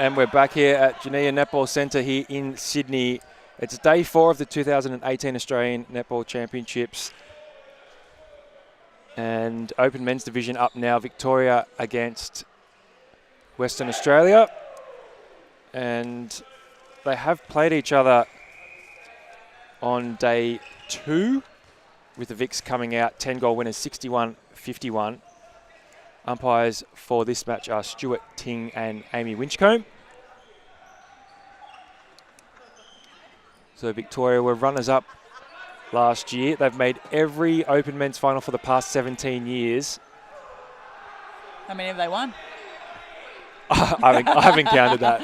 And we're back here at Geneva Netball Centre here in Sydney. It's day 4 of the 2018 Australian Netball Championships. And Open Men's Division up now. Victoria against Western Australia. And they have played each other on day 2, with the VICs coming out 10-goal winners, 61-51. Umpires for this match are Stuart Ting and Amy Winchcombe. So Victoria were runners-up last year. They've made every Open Men's final for the past 17 years. How many have they won? I haven't counted that.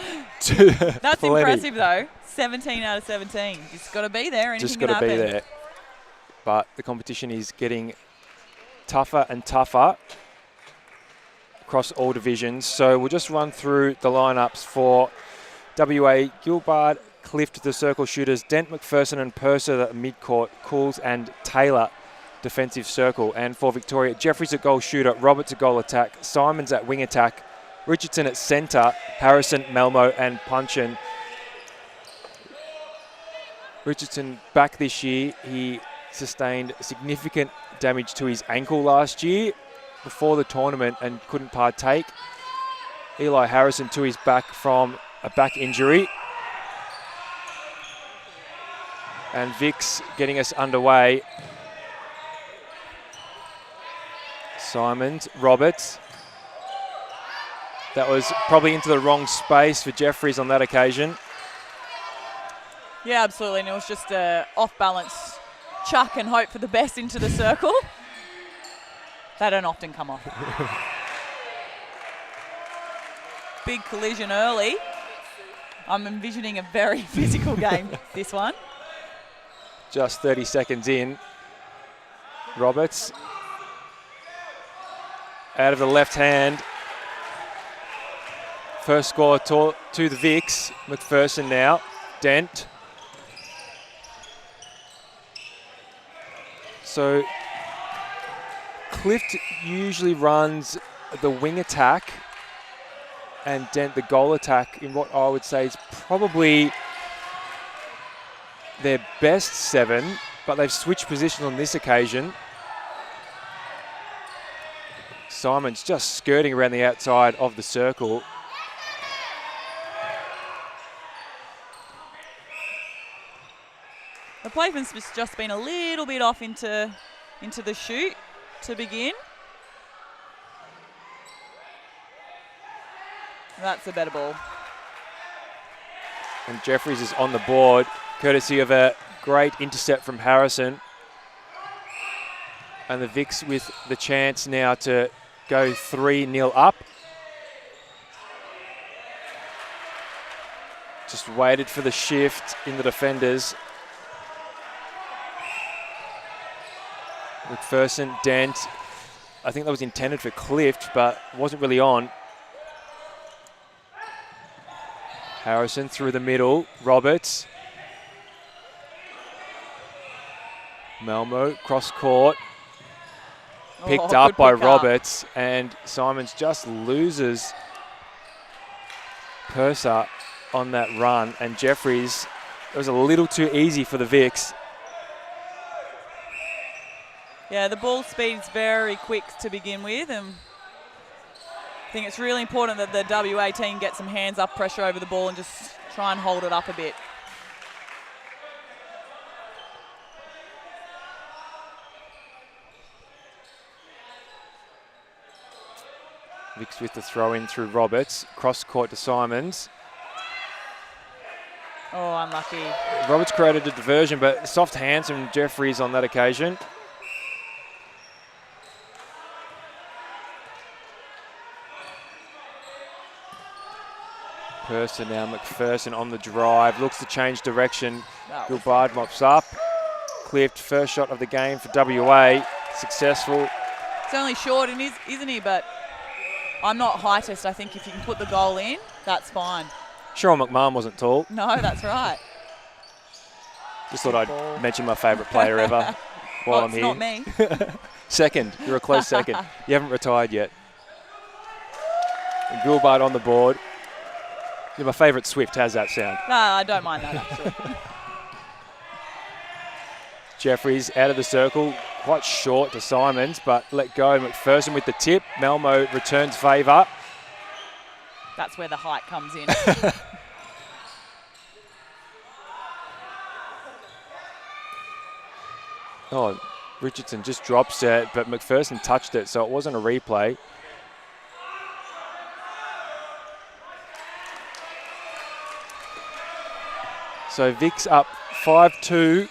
That's impressive, though. 17 out of 17. Just got to be there. Anything Just got to be there. But the competition is getting tougher and tougher across all divisions. So we'll just run through the lineups for WA. Gilbard, Clift, the circle shooters, Dent, McPherson and Purser, the mid-court, Cools and Taylor, defensive circle. And for Victoria, Jeffries at goal shooter, Roberts at goal attack, Simons at wing attack, Richardson at centre, Harrison, Malmo and Punchin. Richardson back this year. He sustained significant damage to his ankle last year before the tournament and couldn't partake. Eli Harrison to his back from a back injury. And Vic's getting us underway. Simons, Roberts. That was probably into the wrong space for Jeffries on that occasion. Yeah, absolutely. And it was just a off-balance chuck and hope for the best into the circle. They don't often come off. Big collision early. I'm envisioning a very physical game, this one. Just 30 seconds in. Roberts out of the left hand. First score to the Vics. McPherson now. Dent. So Clift usually runs the wing attack and Dent the goal attack in what I would say is probably their best 7, but they've switched position on this occasion. Simon's just skirting around the outside of the circle. The placement's just been a little bit off into the shoot to begin. That's a better ball. And Jeffries is on the board, courtesy of a great intercept from Harrison. And the Vics with the chance now to go 3-0 up. Just waited for the shift in the defenders. McPherson, Dent. I think that was intended for Clift, but wasn't really on. Harrison through the middle. Roberts. Malmo, cross court. Picked up by Roberts, and Simons just loses Purser on that run. And Jeffries, it was a little too easy for the Vics. Yeah, the ball speed's very quick to begin with, and I think it's really important that the WA team get some hands-up pressure over the ball and just try and hold it up a bit. Vics with the throw-in through Roberts. Cross court to Simons. Oh, unlucky. Roberts created a diversion, but soft hands from Jeffries on that occasion. Purser now, McPherson on the drive, looks to change direction. Gilbard mops up. Clift, first shot of the game for WA, successful. It's only short, isn't he? But I'm not heightest. I think if you can put the goal in, that's fine. Cheryl McMahon wasn't tall. No, that's right. Just thought I'd mention my favourite player ever while I'm here. Not me. Second, you're a close second. You haven't retired yet. And Gilbard on the board. Yeah, my favourite Swift has that sound. No, I don't mind that, actually. Jeffries out of the circle, quite short to Simons, but let go. McPherson with the tip. Malmo returns favour. That's where the height comes in. Oh, Richardson just drops it, but McPherson touched it, so it wasn't a replay. So Vic's up 5-2.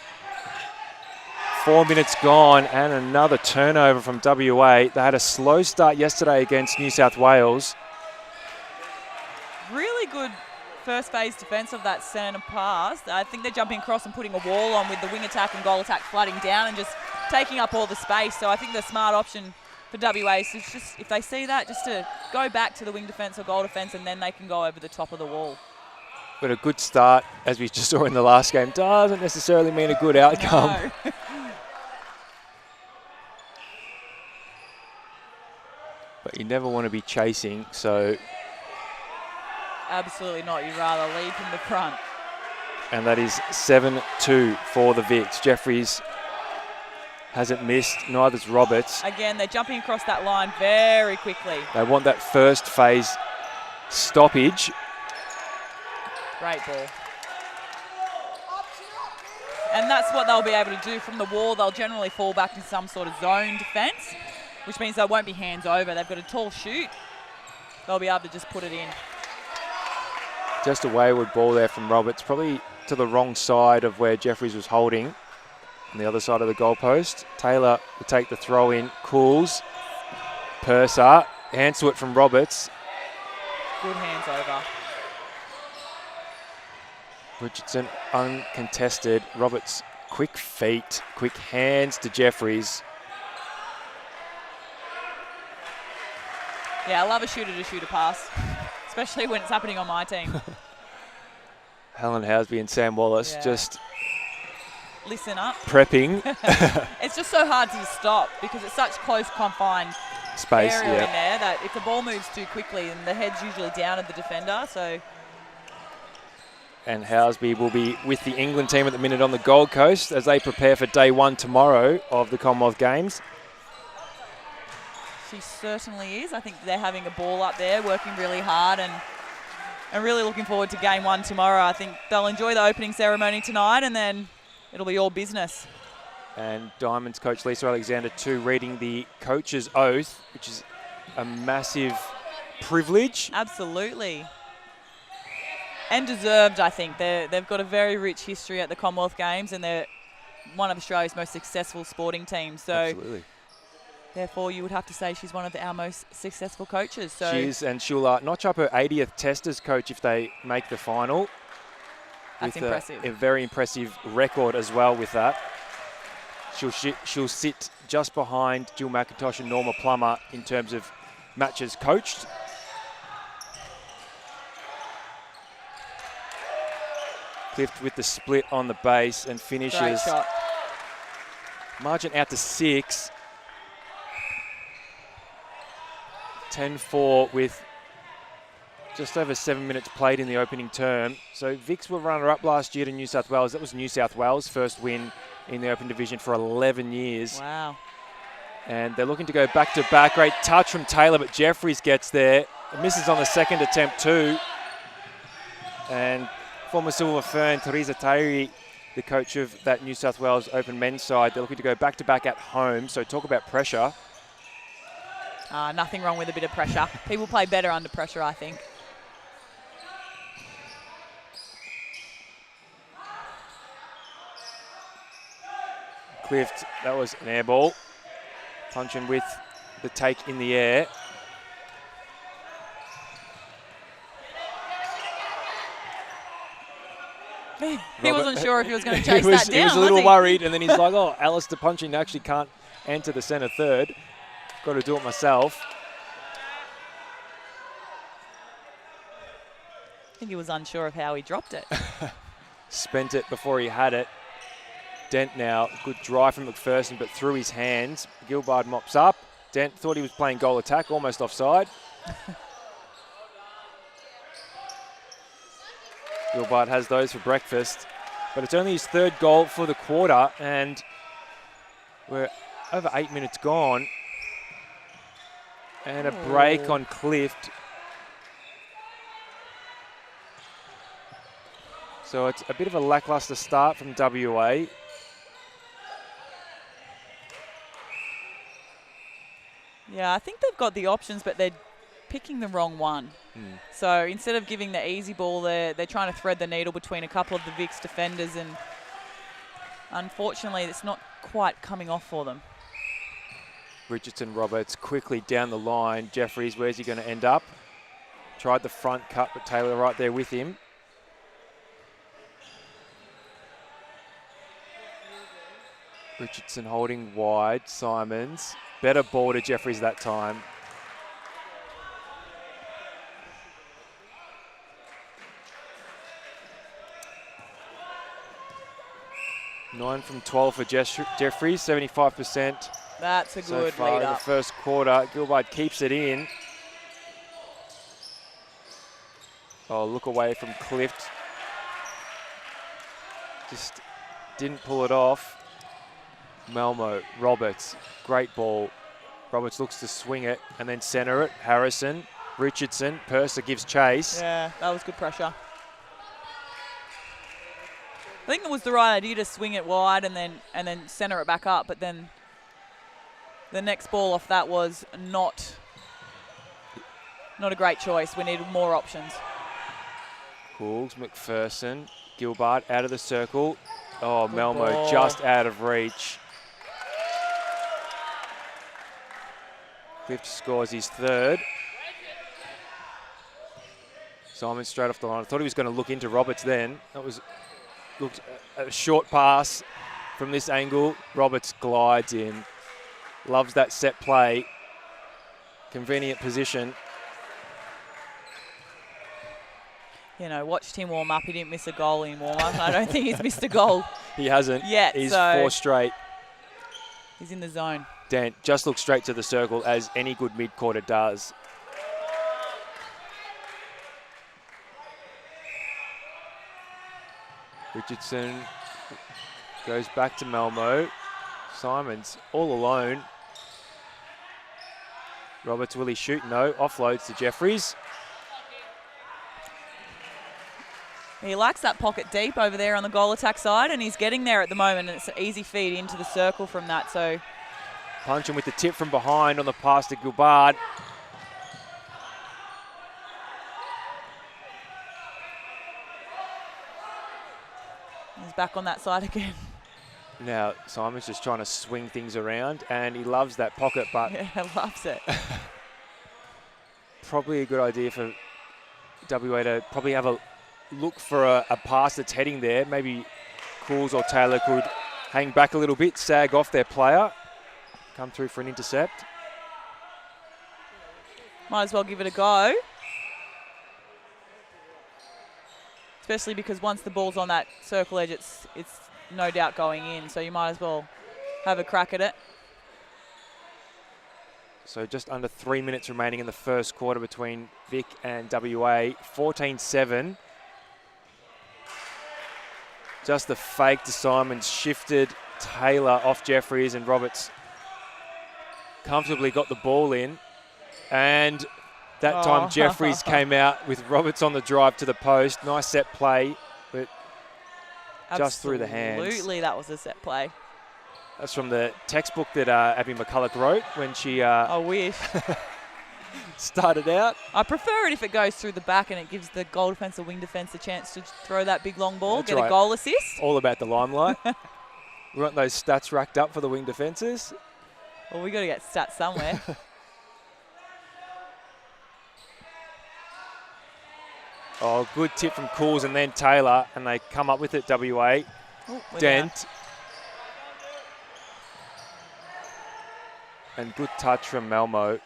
4 minutes gone, and another turnover from WA. They had a slow start yesterday against New South Wales. Really good first phase defence of that centre pass. I think they're jumping across and putting a wall on with the wing attack and goal attack flooding down and just taking up all the space. So I think the smart option for WA is just, if they see that, just to go back to the wing defence or goal defence, and then they can go over the top of the wall. But a good start, as we just saw in the last game, doesn't necessarily mean a good outcome. No. But you never want to be chasing, so... Absolutely not. You'd rather lead from the front. And that is 7-2 for the Vics. Jeffries hasn't missed, neither's Roberts. Again, they're jumping across that line very quickly. They want that first phase stoppage. Great ball. And that's what they'll be able to do from the wall. They'll generally fall back in some sort of zone defence, which means they won't be hands over. They've got a tall shoot. They'll be able to just put it in. Just a wayward ball there from Roberts, probably to the wrong side of where Jeffries was holding, on the other side of the goalpost. Taylor will take the throw in, Cools, Purser, hands to it from Roberts. Good hands over. Richardson uncontested. Roberts, quick feet, quick hands to Jeffries. Yeah, I love a shooter-to-shooter pass, especially when it's happening on my team. Helen Housby and Sam Wallace just listen up. Prepping. It's just so hard to stop because it's such close confined space area in there that if the ball moves too quickly, and the head's usually down at the defender, so... And Housby will be with the England team at the minute on the Gold Coast as they prepare for day one tomorrow of the Commonwealth Games. She certainly is. I think they're having a ball up there, working really hard, and really looking forward to game one tomorrow. I think they'll enjoy the opening ceremony tonight, and then it'll be all business. And Diamonds coach Lisa Alexander too, reading the coach's oath, which is a massive privilege. Absolutely. And deserved, I think. They've got a very rich history at the Commonwealth Games, and they're one of Australia's most successful sporting teams. So absolutely. Therefore, you would have to say she's one of our most successful coaches. So she is, and she'll notch up her 80th Test as coach if they make the final. That's impressive. A very impressive record as well with that. She'll sit just behind Jill McIntosh and Norma Plummer in terms of matches coached. Clift with the split on the base and finishes. Great shot. Margin out to 6. 10-4 with just over 7 minutes played in the opening term. So Vics were runner-up last year to New South Wales. That was New South Wales' first win in the Open Division for 11 years. Wow. And they're looking to go back-to-back. Great touch from Taylor, but Jeffries gets there. Misses on the second attempt too. And former Silver Fern, Teresa Tairi, the coach of that New South Wales Open men's side, they're looking to go back-to-back at home. So talk about pressure. Nothing wrong with a bit of pressure. People play better under pressure, I think. Clift, that was an air ball. Punching with the take in the air. He wasn't sure if he was going to chase that down. He was a little worried, and then he's like, oh, Alistair Punching actually can't enter the centre third. Got to do it myself. I think he was unsure of how he dropped it. Spent it before he had it. Dent now, good drive from McPherson, but through his hands. Gilbard mops up. Dent thought he was playing goal attack, almost offside. Gilbert has those for breakfast. But it's only his third goal for the quarter, and we're over 8 minutes gone. And a break on Clift. So it's a bit of a lackluster start from WA. Yeah, I think they've got the options, but they're picking the wrong one. So instead of giving the easy ball, they're trying to thread the needle between a couple of the VIC's defenders, and unfortunately it's not quite coming off for them. Richardson Roberts quickly down the line. Jeffries, where's he going to end up? Tried the front cut, but Taylor right there with him. Richardson holding wide. Simons. Better ball to Jeffries that time. Nine from 12 for Jeffries, 75%. That's a so good far lead in the up. first quarter. Gilbert keeps it in. Oh, look away from Clift. Just didn't pull it off. Malmo, Roberts, great ball. Roberts looks to swing it and then centre it. Harrison, Richardson, Purser gives chase. Yeah, that was good pressure. I think it was the right idea to swing it wide and then centre it back up, but then the next ball off that was not a great choice. We needed more options. Cools, McPherson, Gilbert out of the circle. Oh, Good Malmo ball. just out of reach. Clift scores his third. Simon straight off the line. I thought he was going to look into Roberts then. Looked a short pass from this angle. Roberts glides in. Loves that set play. Convenient position. You know, watched him warm up. He didn't miss a goal in warm up. I don't think he's missed a goal He hasn't. yet. He's So 4 straight. he's in the zone. Dent just looks straight to the circle, as any good mid-quarter does. Richardson goes back to Malmo. Simons all alone. Roberts, will he shoot? No. Offloads to Jeffries. He likes that pocket deep over there on the goal attack side, and he's getting there at the moment, and it's an easy feed into the circle from that. So Punching with the tip from behind on the pass to Gilbert. he's back on that side again. Now, Simon's just trying to swing things around, and he loves that pocket, but Yeah, loves it. probably a good idea for WA to probably have a look for a pass that's heading there. Maybe Cools or Taylor could hang back a little bit, sag off their player, come through for an intercept. Might as well give it a go. Especially because once the ball's on that circle edge, it's no doubt going in. So you might as well have a crack at it. So just under 3 minutes remaining in the first quarter between Vic and WA. 14-7. Just the fake to Simons shifted Taylor off Jeffries, and Roberts comfortably got the ball in. And that time Jeffries came out with Roberts on the drive to the post. Nice set play, but just through the hands. Absolutely, that was a set play. That's from the textbook that Abby McCulloch wrote when she I wish. started out. I prefer it if it goes through the back and it gives the goal defence or wing defence a chance to throw that big long ball, That's get right. a goal assist. All about the limelight. We want those stats racked up for the wing defences. Well, we got to get stats somewhere. Oh, good tip from Cools and then Taylor, and they come up with it, WA. Oh, we're Dent. down. And good touch from Malmo.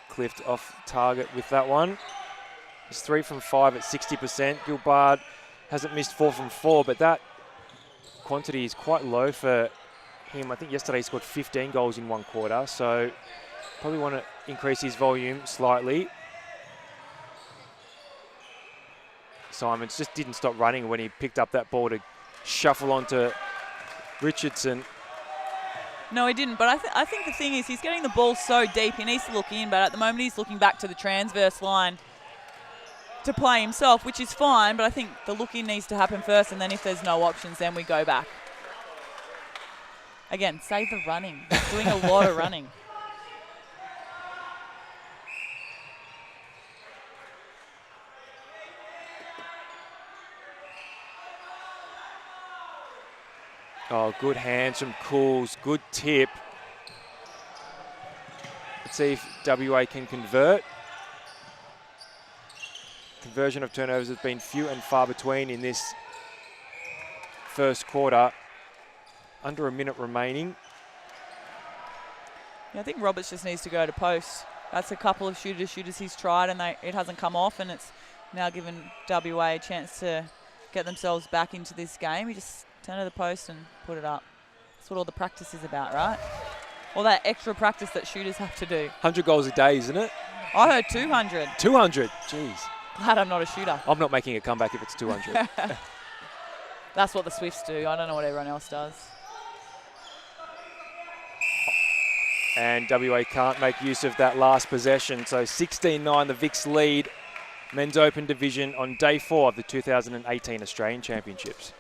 Clift off target with that one. It's 3 from 5 at 60%. Gilbert hasn't missed 4 from 4, but that quantity is quite low for him. I think yesterday he scored 15 goals in one quarter, so probably want to increase his volume slightly. Simons just didn't stop running when he picked up that ball to shuffle onto Richardson. No, he didn't, but I think the thing is he's getting the ball so deep, he needs to look in, but at the moment he's looking back to the transverse line to play himself, which is fine, but I think the look in needs to happen first, and then if there's no options, then we go back. Again, save the running. He's doing a lot of running. Oh, good hands from Cools, good tip. Let's see if WA can convert. Conversion of turnovers has been few and far between in this first quarter. Under a minute remaining. Yeah, I think Roberts just needs to go to post. That's a couple of shooters he's tried, and it hasn't come off, and it's now given WA a chance to get themselves back into this game. He just turn to the post and put it up. That's what all the practice is about, right? All that extra practice that shooters have to do. 100 goals a day, isn't it? I heard 200. 200, jeez. Glad I'm not a shooter. I'm not making a comeback if it's 200. That's what the Swifts do. I don't know what everyone else does. And WA can't make use of that last possession. So 16-9, the VIC's lead. Men's Open Division on day 4 of the 2018 Australian Championships.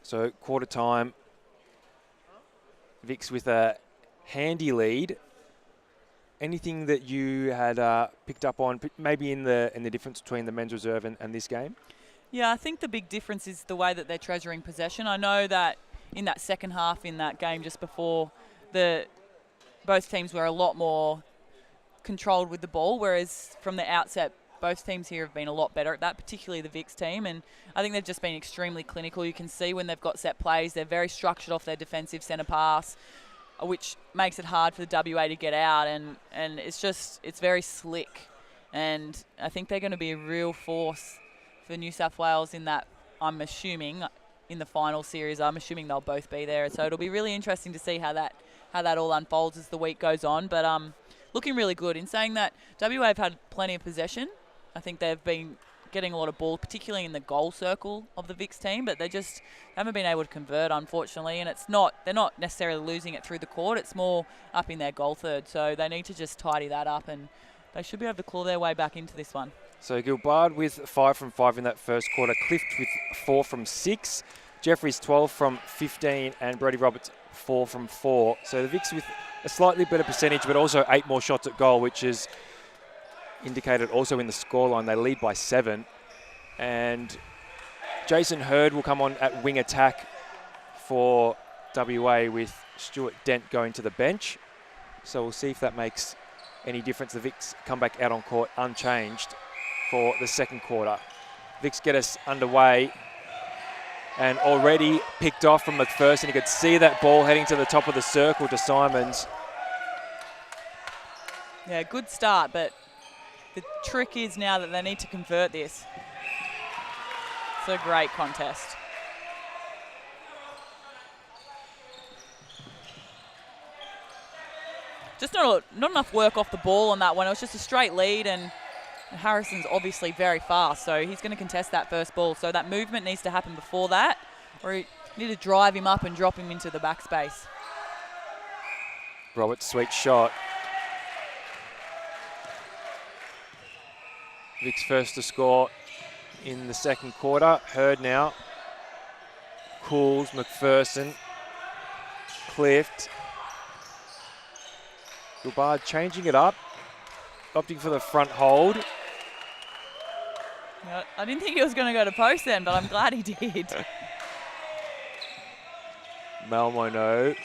So quarter time, Vic's with a handy lead. Anything that you had picked up on, maybe in the difference between the men's reserve and this game? Yeah, I think the big difference is the way that they're treasuring possession. I know that in that second half in that game just before, both teams were a lot more controlled with the ball, whereas from the outset, both teams here have been a lot better at that, particularly the VIC's team, and I think they've just been extremely clinical. You can see when they've got set plays, they're very structured off their defensive centre pass, which makes it hard for the WA to get out, and it's very slick. And I think they're going to be a real force for New South Wales in that, I'm assuming, in the final series. I'm assuming they'll both be there. So it'll be really interesting to see how that all unfolds as the week goes on. But looking really good. In saying that, WA have had plenty of possession. I think they've been getting a lot of ball, particularly in the goal circle of the VIC's team, but they just haven't been able to convert, unfortunately. And they're not necessarily losing it through the court. It's more up in their goal third. So they need to just tidy that up, and they should be able to claw their way back into this one. So Gilbard with 5 from 5 in that first quarter. Clift with 4 from 6. Jeffries 12 from 15, and Brody Roberts 4 from 4. So the VIC's with a slightly better percentage, but also 8 more shots at goal, which is indicated also in the scoreline. They lead by 7. And Jason Hurd will come on at wing attack for WA with Stuart Dent going to the bench. So we'll see if that makes any difference. The VIC's come back out on court unchanged for the second quarter. VIC's get us underway and already picked off from McPherson. You could see that ball heading to the top of the circle to Simons. Yeah, good start, but the trick is now that they need to convert this. It's a great contest. just not enough work off the ball on that one. It was just a straight lead, and Harrison's obviously very fast, so he's going to contest that first ball. So that movement needs to happen before that, or you need to drive him up and drop him into the backspace. Roberts' sweet shot. Vic's first to score in the second quarter. Hurd now. Cools, McPherson, Clift. Gilbard changing it up, opting for the front hold. Yeah, I didn't think he was going to go to post then, but I'm glad he did. Malmo no.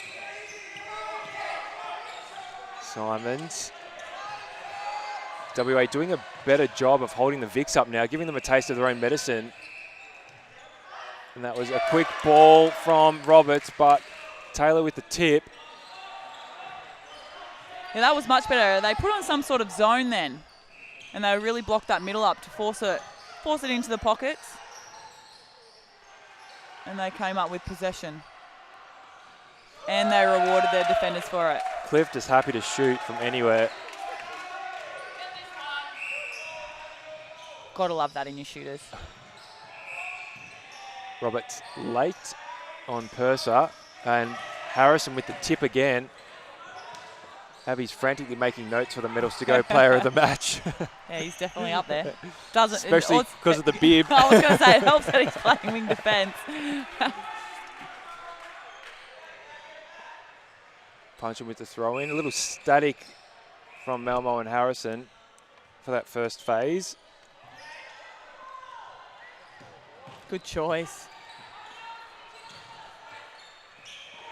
Simons. WA doing a better job of holding the Vics up now, giving them a taste of their own medicine. And that was a quick ball from Roberts, but Taylor with the tip. Yeah, that was much better. They put on some sort of zone then, and they really blocked that middle up to force it into the pockets. And they came up with possession. And they rewarded their defenders for it. Clift is happy to shoot from anywhere. Gotta love that in your shooters. Roberts late on Purser, and Harrison with the tip again. Abby's frantically making notes for the medals to go player of the match. Yeah, he's definitely up there. Especially because of the bib. I was going to say, it helps that he's playing wing defence. Punch him with the throw in. A little static from Malmo and Harrison for that first phase. Good choice.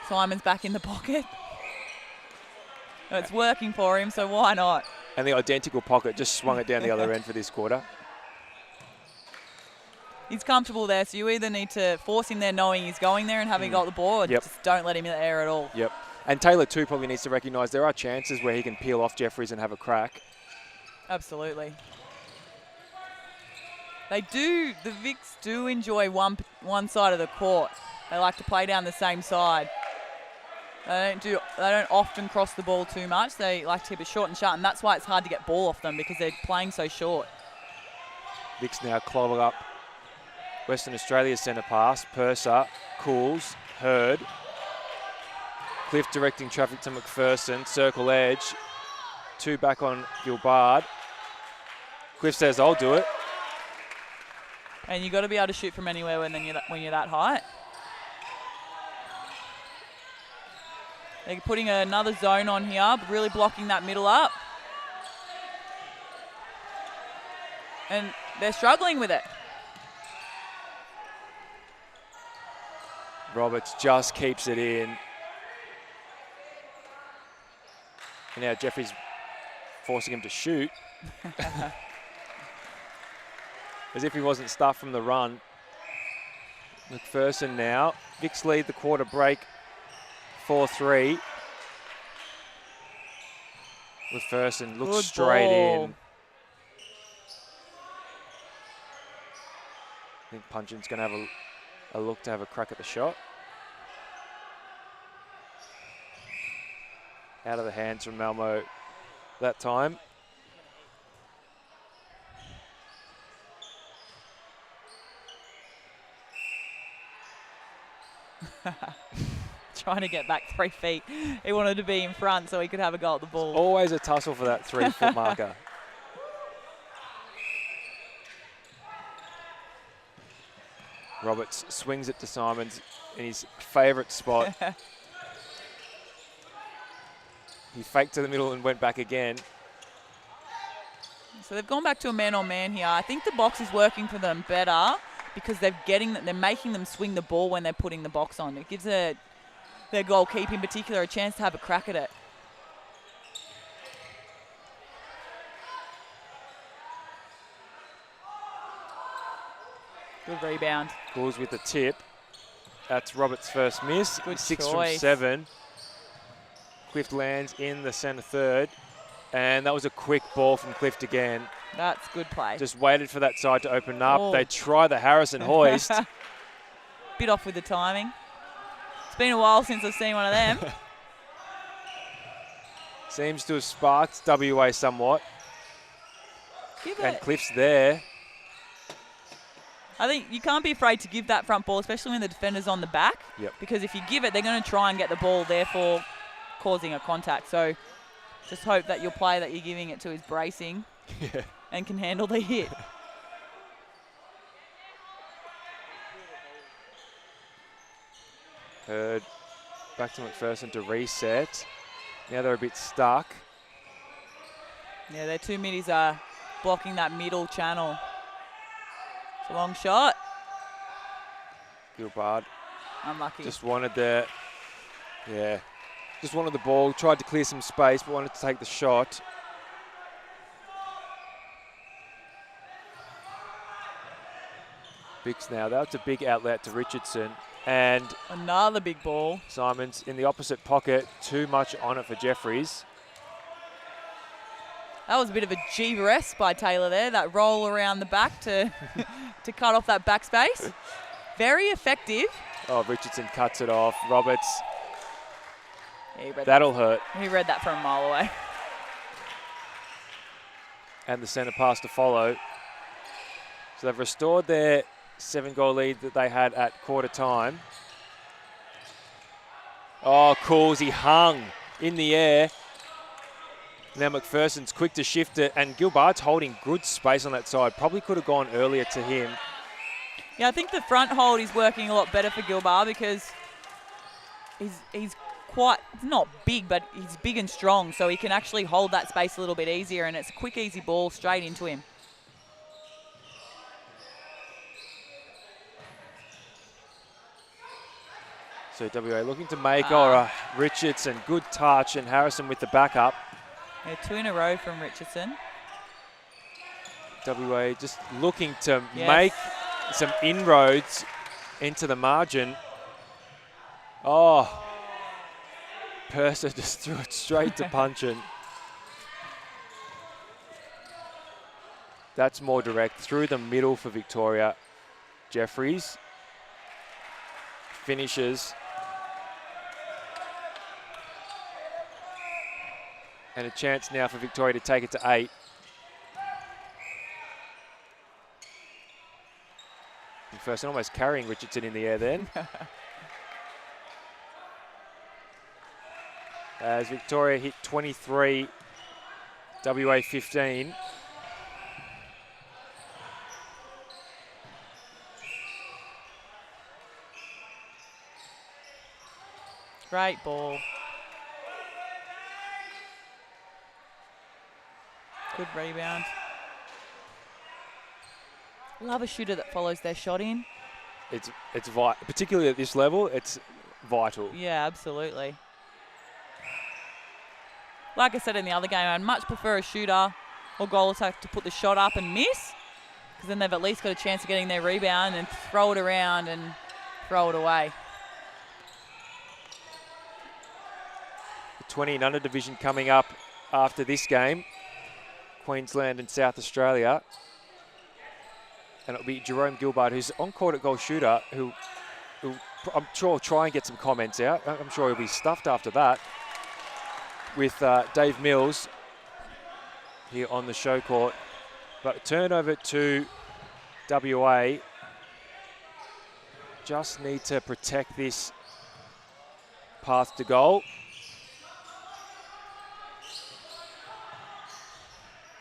Simon's back in the pocket. It's working for him, so why not? And the identical pocket just swung it down the other end for this quarter. He's comfortable there, so you either need to force him there knowing he's going there and having got the ball, or just don't let him in the air at all. Yep. And Taylor too probably needs to recognise there are chances where he can peel off Jeffries and have a crack. Absolutely. The Vics do enjoy one side of the court. They like to play down the same side. They don't often cross the ball too much. They like to keep it short and sharp, and that's why it's hard to get ball off them, because they're playing so short. Vic's now clogging up Western Australia's centre pass. Purser, Cools, Hurd. Cliff directing traffic to McPherson, circle edge. 2 back on Gilbard. Cliff says, I'll do it. And you've got to be able to shoot from anywhere when you're that height. They're putting another zone on here, really blocking that middle up. And they're struggling with it. Roberts just keeps it in. And now Jeffries forcing him to shoot. As if he wasn't stuffed from the run. McPherson now. Vics lead the quarter break 4-3. McPherson looks Good straight ball. in. I think Punchin's going to have a look to have a crack at the shot. Out of the hands from Malmo that time. Trying to get back 3 feet. He wanted to be in front so he could have a go at the ball. Always a tussle for that 3-foot marker. Roberts swings it to Simons in his favourite spot. He faked to the middle and went back again. So they've gone back to a man-on-man here. I think the box is working for them better because they're making them swing the ball when they're putting the box on. It gives their goalkeeper in particular a chance to have a crack at it. Good rebound. Goes with the tip. That's Roberts' first miss. Good 6 choice. from 7. Clift lands in the centre third. And that was a quick ball from Clift again. That's good play. Just waited for that side to open up. Oh. They try the Harrison hoist. Bit off with the timing. It's been a while since I've seen one of them. Seems to have sparked WA somewhat. Give And it. Cliff's there. I think you can't be afraid to give that front ball, especially when the defender's on the back. Yep. Because if you give it, they're going to try and get the ball, therefore causing a contact. So just hope that your player that you're giving it to is bracing Yeah. and can handle the hit. Hurd back to McPherson to reset. Now they're a bit stuck. Yeah, their two middies are blocking that middle channel. It's a long shot. Gilbert Unlucky. just wanted the ball, tried to clear some space, but wanted to take the shot. Bix now, that's a big outlet to Richardson. And Another big ball. Simons in the opposite pocket, too much on it for Jeffries. That was a bit of a G-rest by Taylor there, that roll around the back to to cut off that back space. Very effective. Oh, Richardson cuts it off. Roberts, Yeah, that'll hurt. he read that from a mile away. And the centre pass to follow. So they've restored their 7-goal lead that they had at quarter time. Oh, Coles, he hung in the air. Now McPherson's quick to shift it, and Gilbart's holding good space on that side. Probably could have gone earlier to him. Yeah, I think the front hold is working a lot better for Gilbert because he's quite, not big, but he's big and strong, so he can actually hold that space a little bit easier, and it's a quick, easy ball straight into him. So WA looking to make, Richardson, good touch, and Harrison with the backup. Yeah, 2 in a row from Richardson. WA just looking to Yes. make some inroads into the margin. Oh, Purser just threw it straight to Punchin. That's more direct, through the middle for Victoria. Jeffries finishes. And a chance now for Victoria to take it to 8. McPherson almost carrying Richardson in the air then. As Victoria hit 23, WA 15. Great ball. Good rebound. Love a shooter that follows their shot in. It's particularly at this level, it's vital. Yeah, absolutely. Like I said in the other game, I'd much prefer a shooter or goal attack to put the shot up and miss, because then they've at least got a chance of getting their rebound and throw it around and throw it away. The 20 and under division coming up after this game. Queensland and South Australia. And it'll be Jerome Gilbert, who's on court at goal shooter, who I'm sure will try and get some comments out. I'm sure he'll be stuffed after that. With Dave Mills here on the show court. But turnover to WA. Just need to protect this path to goal.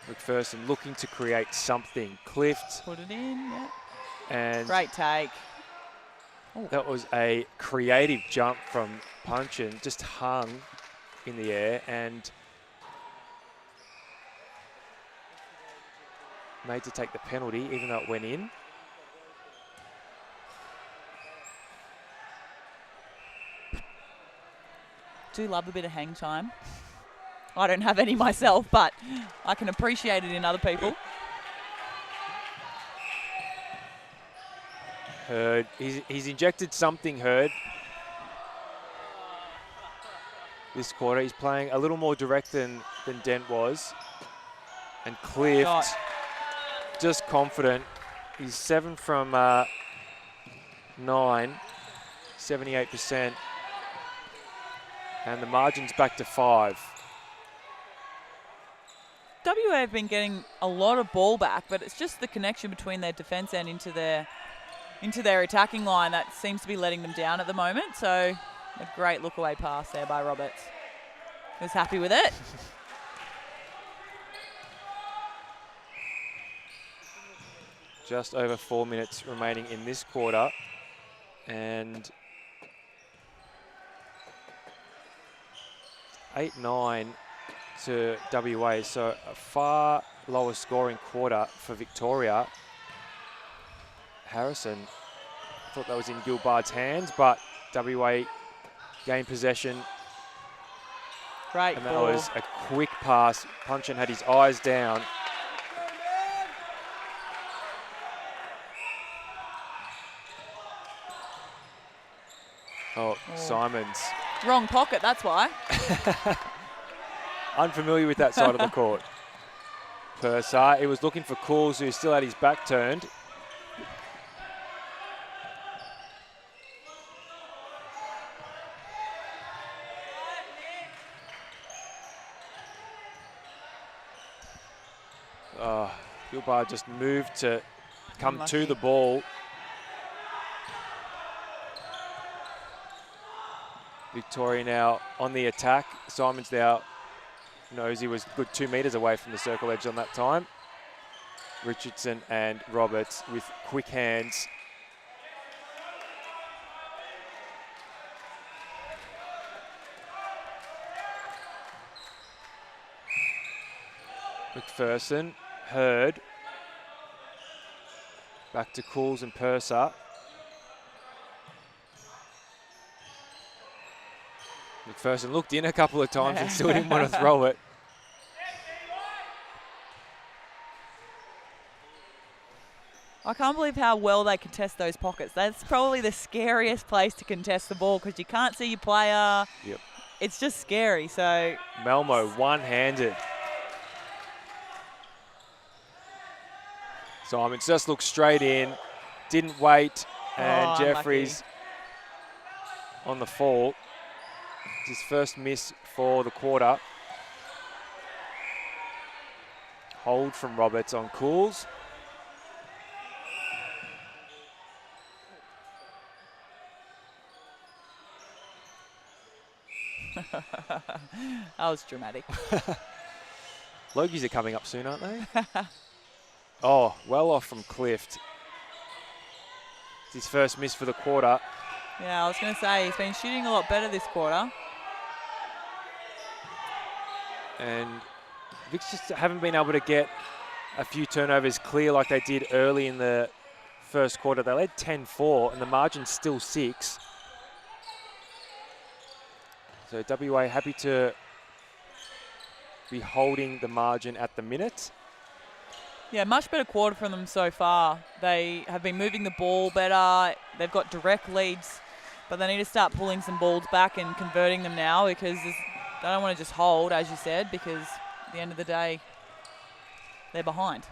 McPherson looking to create something. Clift. Put it in, yeah. And Great take. that was a creative jump from Punchin. Just hung in the air and made to take the penalty, even though it went in. Do love a bit of hang time. I don't have any myself, but I can appreciate it in other people. Hurd, he's injected something, Hurd. This quarter, he's playing a little more direct than Dent was. And Clift, Shot. just confident. He's 7 from 9, 78%. And the margin's back to 5. WA have been getting a lot of ball back, but it's just the connection between their defence and into their attacking line that seems to be letting them down at the moment. So a great look-away pass there by Roberts. He was happy with it. Just over 4 minutes remaining in this quarter. And 8-9 to WA. So a far lower scoring quarter for Victoria. Harrison thought that was in Gilbard's hands, but WA gained possession. Great and that ball. was a quick pass. Punchin had his eyes down. Oh, Simons. Wrong pocket, that's why. Unfamiliar with that side of the court. Purser, he was looking for Cools, who still had his back turned. Gilbard just moved to come to the ball. Victoria now on the attack. Simons now knows he was good 2 metres away from the circle edge on that time. Richardson and Roberts with quick hands. McPherson, Hurd. Back to Cools and Purser. McPherson looked in a couple of times and still didn't want to throw it. I can't believe how well they contest those pockets. That's probably the scariest place to contest the ball because you can't see your player. Yep. It's just scary. So Malmo one-handed. Simons just looked straight in, didn't wait, and Jeffries on the fall. His first miss for the quarter. Hold from Roberts on Cools. that was dramatic. Logies are coming up soon, aren't they? Oh, well off from Clift. It's his first miss for the quarter. Yeah, I was going to say, he's been shooting a lot better this quarter. And Vics just haven't been able to get a few turnovers clear like they did early in the first quarter. They led 10-4 and the margin's still 6. So WA happy to be holding the margin at the minute. Yeah, much better quarter from them so far. They have been moving the ball better. They've got direct leads, but they need to start pulling some balls back and converting them now because they don't want to just hold, as you said, because at the end of the day, they're behind.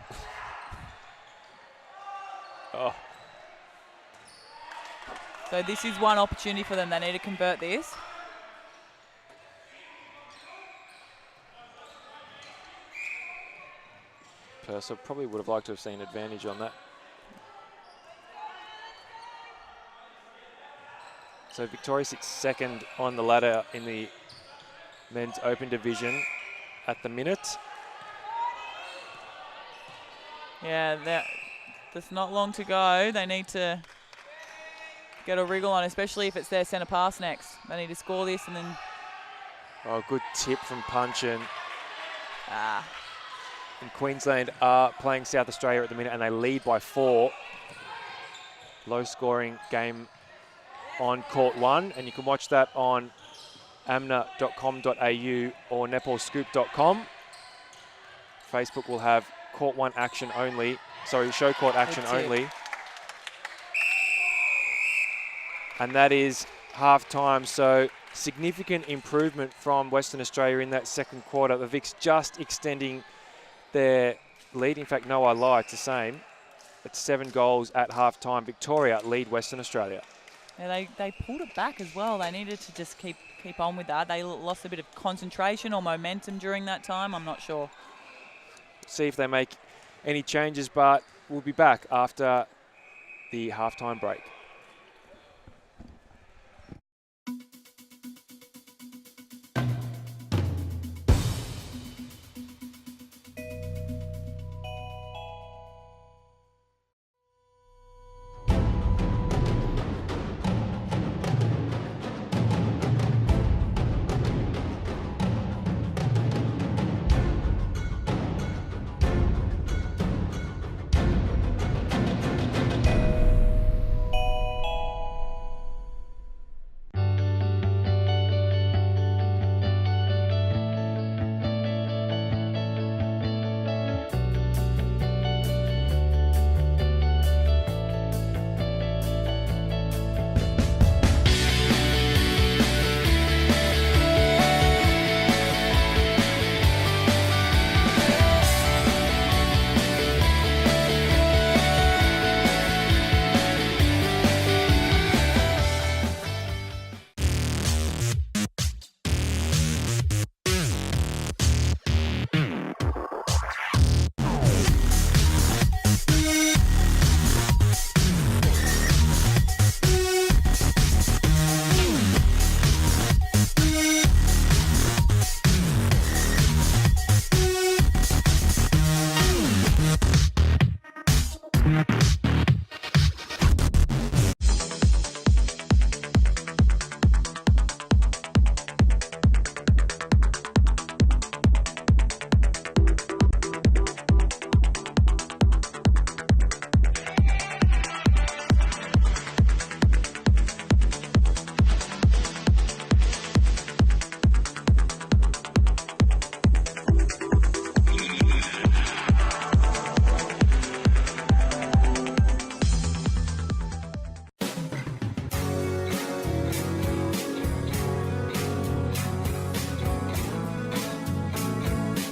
Oh. So this is one opportunity for them. They need to convert this. Purser probably would have liked to have seen advantage on that. So Victoria sits second on the ladder in the men's open division at the minute. Yeah, there's not long to go. They need to get a wriggle on, especially if it's their centre pass next. They need to score this and then... Oh, good tip from Punchin. Ah. And Queensland are playing South Australia at the minute and they lead by 4. Low scoring game on Court 1 and you can watch that on amna.com.au or netballscoop.com. Facebook will have Court 1 action only. Sorry, show court action only. And that is half time. So significant improvement from Western Australia in that second quarter. The Vics just extending their lead. In fact, no, I lie, it's the same. It's 7 goals at half-time. Victoria lead Western Australia. Yeah, they pulled it back as well. They needed to just keep on with that. They lost a bit of concentration or momentum during that time. I'm not sure. see if they make any changes, but we'll be back after the halftime break.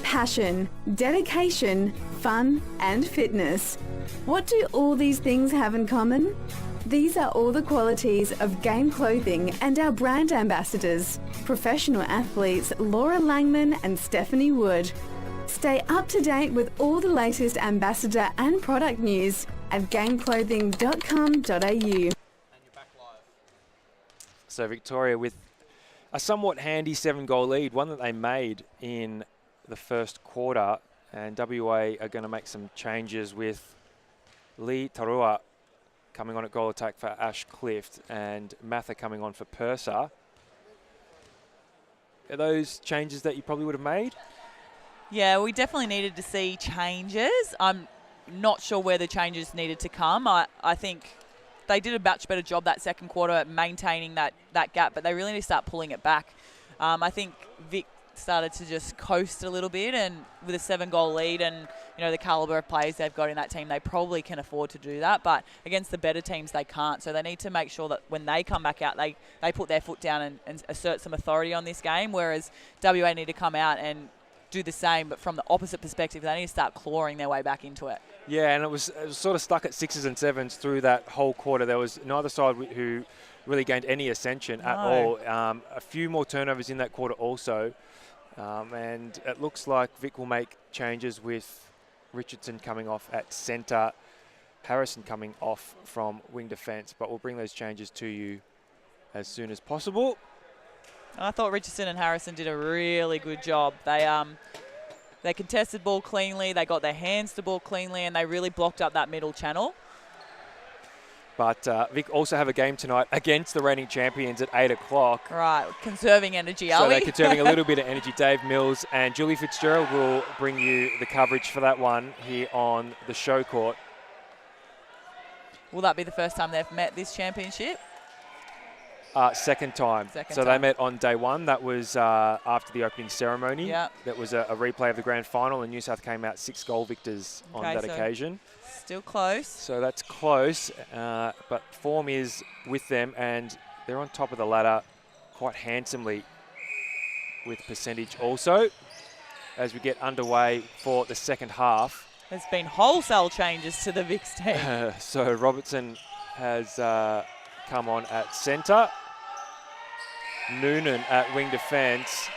Passion, dedication, fun and fitness. What do all these things have in common? These are all the qualities of Game Clothing and our brand ambassadors, professional athletes Laura Langman and Stephanie Wood. Stay up to date with all the latest ambassador and product news at gameclothing.com.au. So Victoria with a somewhat handy 7-goal lead, one that they made in the first quarter, and WA are going to make some changes with Lee Tarua coming on at goal attack for Ash Clift and Mather coming on for Purser. Are those changes that you probably would have made? Yeah, we definitely needed to see changes. I'm not sure where the changes needed to come. I think they did a much better job that second quarter at maintaining that gap, but they really need to start pulling it back. I think Vic started to just coast a little bit, and with a 7-goal lead and the caliber of players they've got in that team, they probably can afford to do that, but against the better teams they can't. So they need to make sure that when they come back out, they put their foot down and assert some authority on this game, whereas WA need to come out and do the same, but from the opposite perspective. They need to start clawing their way back into it. Yeah, and it was sort of stuck at 6s and 7s through that whole quarter. There was neither side who really gained any ascension at all. A few more turnovers in that quarter also. And it looks like Vic will make changes with Richardson coming off at centre, Harrison coming off from wing defence, but we'll bring those changes to you as soon as possible. I thought Richardson and Harrison did a really good job. They contested ball cleanly, they got their hands to ball cleanly, and they really blocked up that middle channel. But Vic also have a game tonight against the reigning champions at 8 o'clock. Right, conserving energy, are we? So they're conserving a little bit of energy. Dave Mills and Julie Fitzgerald will bring you the coverage for that one here on the show court. Will that be the first time they've met this championship? Second time. They met on day one. That was after the opening ceremony. Yeah. That was a replay of the grand final, and New South came out 6-goal victors on that occasion. Still close. So that's close, but form is with them, and they're on top of the ladder quite handsomely with percentage also. As we get underway for the second half. There's been wholesale changes to the VIC team. So Robertson has come on at centre. Noonan at wing defence.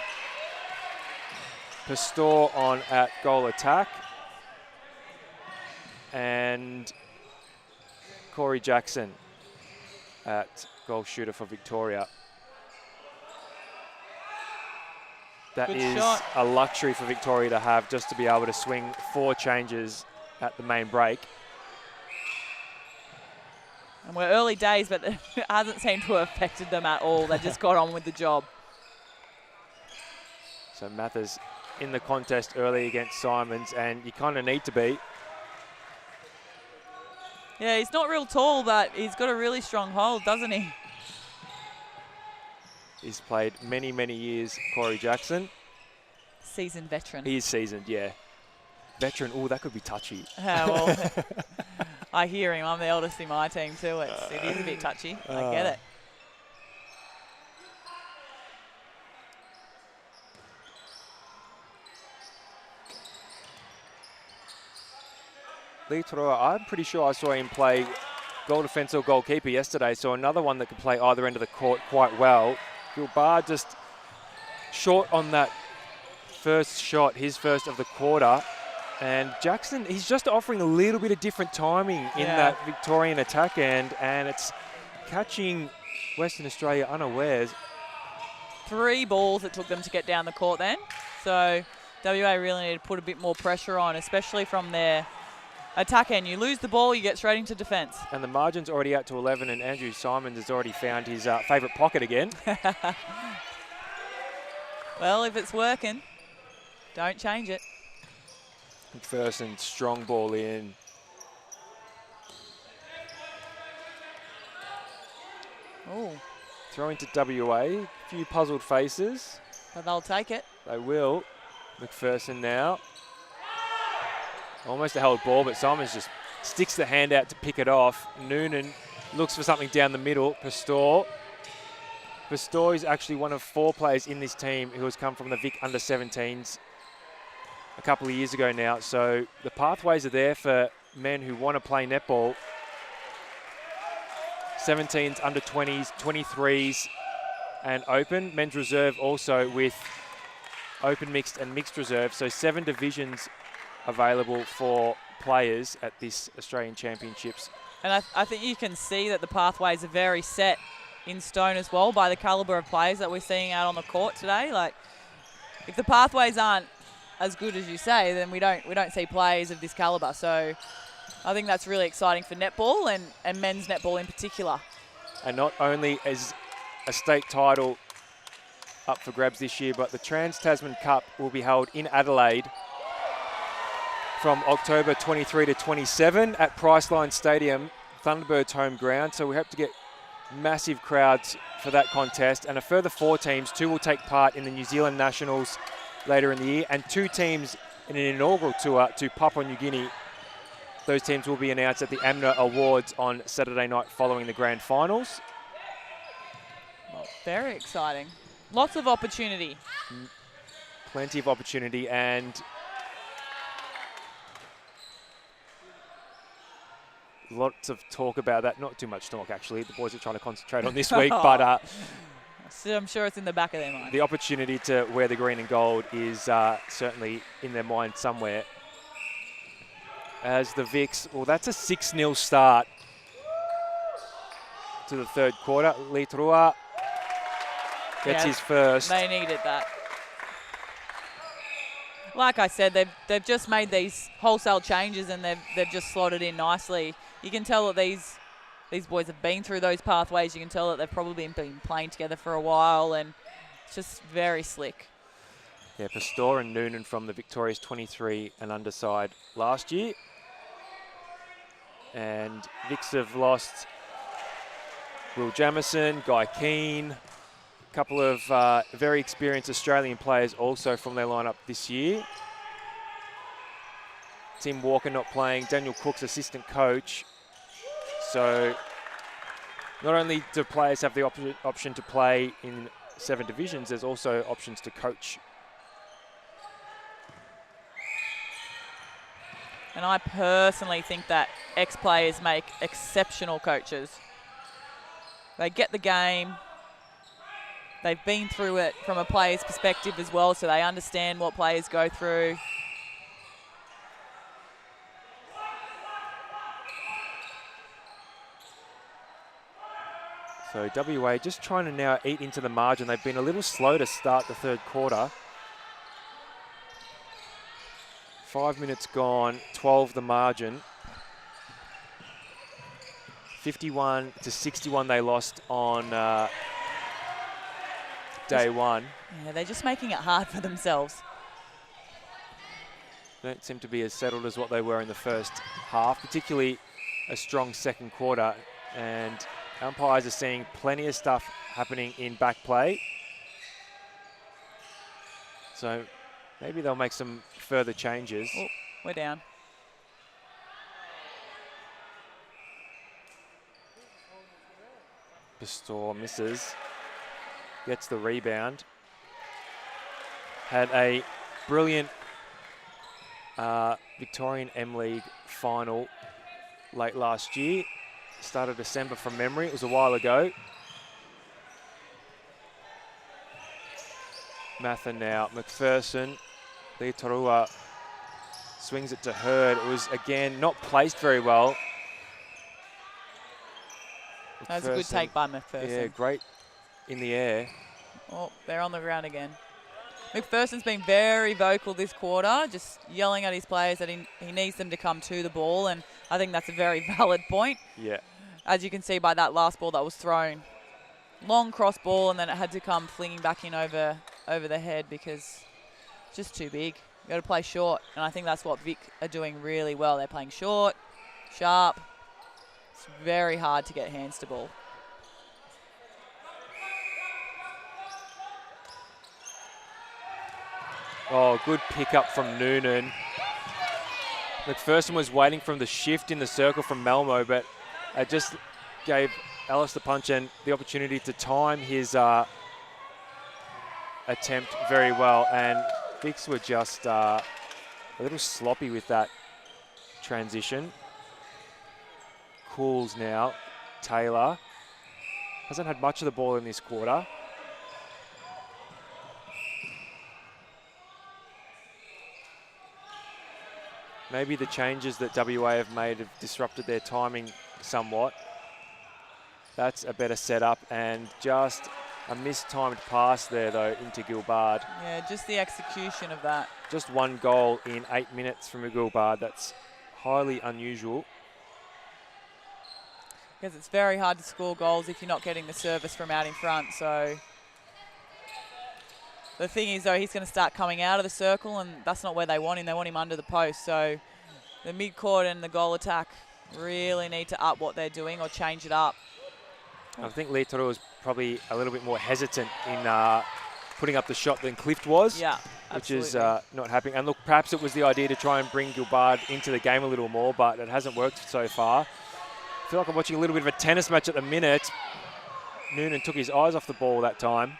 Pastor on at goal attack. and Corey Jackson at goal shooter for Victoria. That Good is shot. a luxury for Victoria to have, just to be able to swing 4 changes at the main break. And we're early days, but it hasn't seemed to have affected them at all. They just got on with the job. So Mathers in the contest early against Simons, and you kind of need to be. Yeah, he's not real tall, but he's got a really strong hold, doesn't he? He's played many, many years, Corey Jackson. Seasoned veteran. He is seasoned, yeah. Veteran, oh, that could be touchy. Well, I hear him. I'm the eldest in my team too. It is a bit touchy. I get it. Lee Toroa, I'm pretty sure I saw him play goal defence or goalkeeper yesterday, so another one that could play either end of the court quite well. Gilbar just short on that first shot, his first of the quarter. And Jackson, he's just offering a little bit of different timing in that Victorian attack end, and it's catching Western Australia unawares. 3 balls it took them to get down the court then. So WA really need to put a bit more pressure on, especially from their attack end. You lose the ball, you get straight into defence. And the margin's already out to 11, and Andrew Simons has already found his favourite pocket again. Well, if it's working, don't change it. McPherson, strong ball in. Oh, Throw into WA, few puzzled faces. but they'll take it. They will. McPherson now. Almost a held ball, but Simons just sticks the hand out to pick it off. Noonan looks for something down the middle. Pastor is actually one of 4 players in this team who has come from the VIC under-17s a couple of years ago now. So the pathways are there for men who want to play netball. 17s, under-20s, 23s, and open. Men's reserve also with open mixed and mixed reserve. So 7 divisions available for players at this Australian Championships. And I think you can see that the pathways are very set in stone as well by the calibre of players that we're seeing out on the court today. Like, if the pathways aren't as good as you say, then we don't see players of this calibre. So I think that's really exciting for netball and men's netball in particular. And not only is a state title up for grabs this year, but the Trans-Tasman Cup will be held in Adelaide from October 23 to 27 at Priceline Stadium, Thunderbird's home ground. So we hope to get massive crowds for that contest. And a further 4 teams, 2 will take part in the New Zealand Nationals later in the year, and 2 teams in an inaugural tour to Papua New Guinea. Those teams will be announced at the AMNA Awards on Saturday night following the grand finals. Well, very exciting. Lots of opportunity. Plenty of opportunity, and lots of talk about that. Not too much talk, actually. The boys are trying to concentrate on this week, but So I'm sure it's in the back of their mind. the opportunity to wear the green and gold is certainly in their mind somewhere. As the Vics, well, that's a 6-0 start to the third quarter. Litrua gets his first. They needed that. Like I said, they've just made these wholesale changes and they've just slotted in nicely. You can tell that these boys have been through those pathways. You can tell that they've probably been playing together for a while, and it's just very slick. Yeah, Pastor and Noonan from the Victoria's 23 and under side last year. And Vics have lost Will Jamison, Guy Keane, a couple of very experienced Australian players also from their lineup this year. Tim Walker not playing, Daniel Cook's assistant coach. So not only do players have the option to play in 7 divisions, there's also options to coach. And I personally think that ex-players make exceptional coaches. They get the game. They've been through it from a player's perspective as well, so they understand what players go through. So WA just trying to now eat into the margin. They've been a little slow to start the third quarter. 5 minutes gone, 12 the margin. 51-61 they lost on day one. Yeah, they're just making it hard for themselves. Don't seem to be as settled as what they were in the first half, particularly a strong second quarter. And umpires are seeing plenty of stuff happening in back play. So maybe they'll make some further changes. Oh, we're down. Pastor misses, gets the rebound. Had a brilliant Victorian M-League final late last year. Started December from memory. It was a while ago. Mather now. McPherson. Leotarua swings it to Hurd. It was, again, not placed very well. That was a good take by McPherson. Yeah, great in the air. Oh, they're on the ground again. McPherson's been very vocal this quarter, just yelling at his players that he needs them to come to the ball, and I think that's a very valid point. Yeah. As you can see by that last ball that was thrown. Long cross ball, and then it had to come flinging back in over the head because it's just too big. You've got to play short, and I think that's what Vic are doing really well. They're playing short, sharp. It's very hard to get hands to ball. Oh, good pickup from Noonan. McPherson was waiting from the shift in the circle from Malmo, but it just gave Alistair Punchen the opportunity to time his attempt very well. And Vics were just a little sloppy with that transition. Cools now. Taylor hasn't had much of the ball in this quarter. Maybe the changes that WA have made have disrupted their timing somewhat. That's a better setup, and just a mistimed pass there, though, into Gilbard. Yeah, just the execution of that. Just one goal in 8 minutes from Gilbard. That's highly unusual. Because it's very hard to score goals if you're not getting the service from out in front. So the thing is, though, he's going to start coming out of the circle, and that's not where they want him. They want him under the post. So the mid-court and the goal attack really need to up what they're doing or change it up. I think Leotarua was probably a little bit more hesitant in putting up the shot than Clift was. Yeah, which is not happening. And look, perhaps it was the idea to try and bring Gilbard into the game a little more, but it hasn't worked so far. I feel like I'm watching a little bit of a tennis match at the minute. Noonan took his eyes off the ball that time.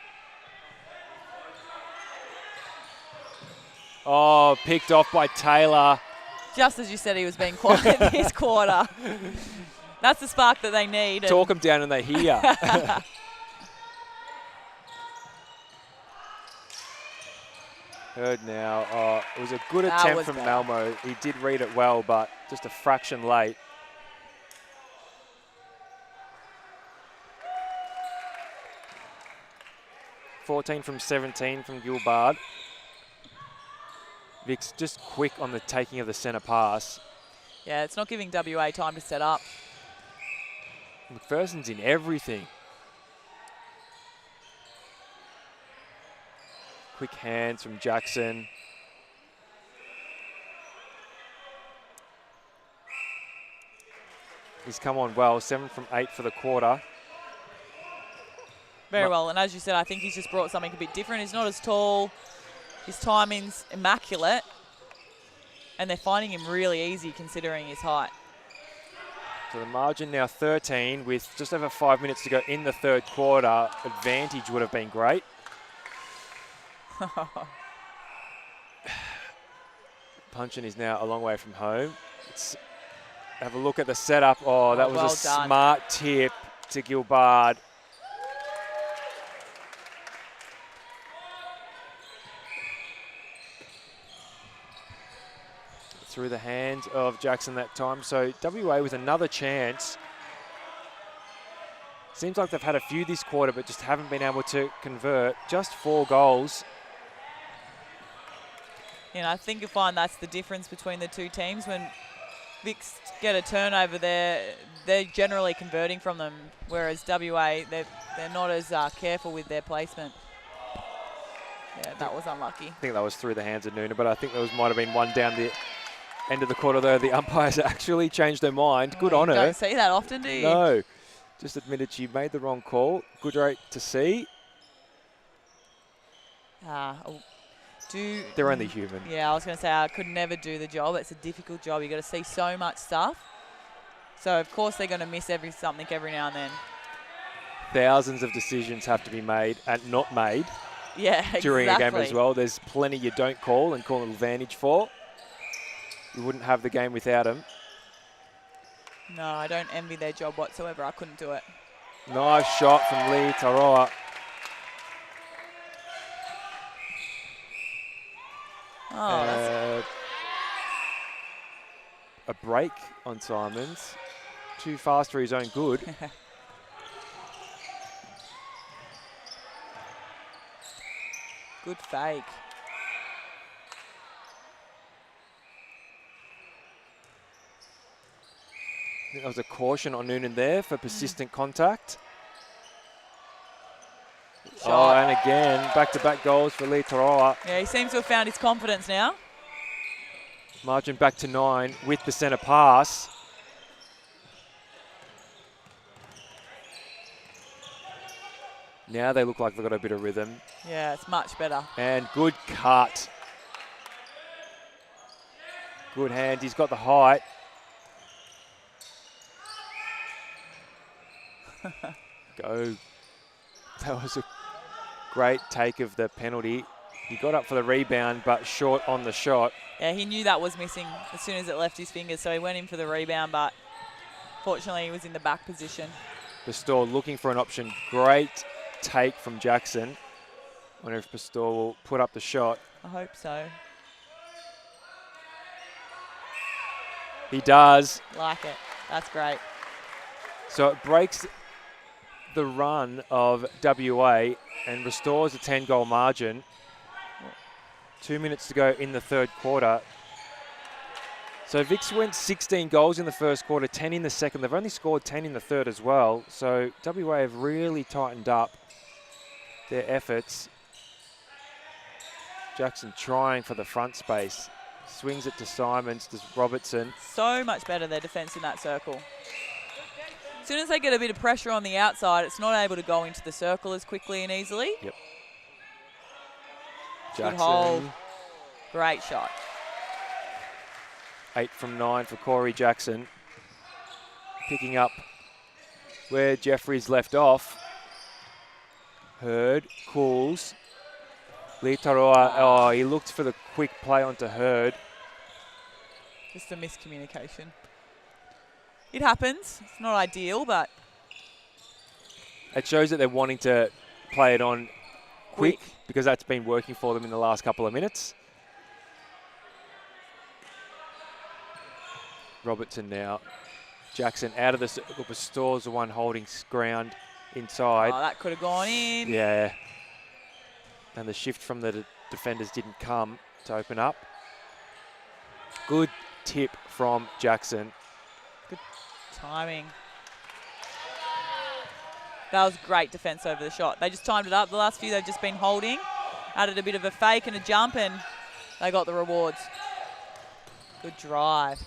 Oh, picked off by Taylor. Just as you said, he was being quiet this quarter. That's the spark that they need. Talk them down and they hear. Heard now. Oh, it was a good attempt from Malmo. He did read it well, but just a fraction late. (14 from 17 from Gilbard. Vic's just quick on the taking of the centre pass. Yeah, it's not giving WA time to set up. McPherson's in everything. Quick hands from Jackson. He's come on well, 7 from 8 for the quarter. Very well, and as you said, I think he's just brought something a bit different. He's not as tall. His timing's immaculate. And they're finding him really easy considering his height. So the margin now 13 with just over 5 minutes to go in the third quarter. Advantage would have been great. Punchen is now a long way from home. Let's have a look at the setup. Oh, that was well a done. Smart tip to Gilbard. Through the hands of Jackson that time. So WA with another chance Seems like they've had a few this quarter, but just haven't been able to convert. Just 4 goals. You know, I think you'll find that's the difference between the two teams. When Vics get a turnover, they're generally converting from them, whereas WA, they're not as careful with their placement. Yeah, that was unlucky. I think that was through the hands of Noonan, but I think there might have been one down the end of the quarter, though. The umpires actually changed their mind. Good on her. Don't see that often, do you? No. Just admitted she made the wrong call. Good rate to see. They're only human. Yeah, I was going to say I could never do the job. It's a difficult job. You've got to see so much stuff. So, of course, they're going to miss something every now and then. Thousands of decisions have to be made and not made during a game as well. There's plenty you don't call and call an advantage for. You wouldn't have the game without them. No, I don't envy their job whatsoever. I couldn't do it. Nice shot from Lee Taroa. Oh, a break on Simons. Too fast for his own good. Good fake. I think there was a caution on Noonan there for persistent contact. Shot. Oh, and again, back-to-back goals for Lee Taroa. Yeah, he seems to have found his confidence now. Margin back to 9 with the centre pass. Now they look like they've got a bit of rhythm. Yeah, it's much better. And good cut. Good hand. He's got the height. Go. That was a great take of the penalty. He got up for the rebound, but short on the shot. Yeah, he knew that was missing as soon as it left his fingers, so he went in for the rebound, but fortunately he was in the back position. Pastor looking for an option. Great take from Jackson. Wonder if Pastor will put up the shot. I hope so. He does. Like it. That's great. So it breaks the run of WA and restores a 10-goal margin. 2 minutes to go in the third quarter. So Vics went 16 goals in the first quarter, 10 in the second. They've only scored 10 in the third as well. So WA have really tightened up their efforts. Jackson trying for the front space. Swings it to Simons, to Robertson. So much better, their defence in that circle. As soon as they get a bit of pressure on the outside, it's not able to go into the circle as quickly and easily. Yep. Good hold. Great shot. 8 from 9 for Corey Jackson. Picking up where Jeffries left off. Hurd, Cools. Lee Taroa, oh, he looked for the quick play onto Hurd. Just a miscommunication. It happens. It's not ideal, but... It shows that they're wanting to play it on quick because that's been working for them in the last couple of minutes. Robertson now. Jackson out of the circle. Pastor's the one holding ground inside. Oh, that could have gone in. Yeah. And the shift from the defenders didn't come to open up. Good tip from Jackson. Good timing. That was great defence over the shot. They just timed it up. The last few they've just been holding. Added a bit of a fake and a jump and they got the rewards. Good drive.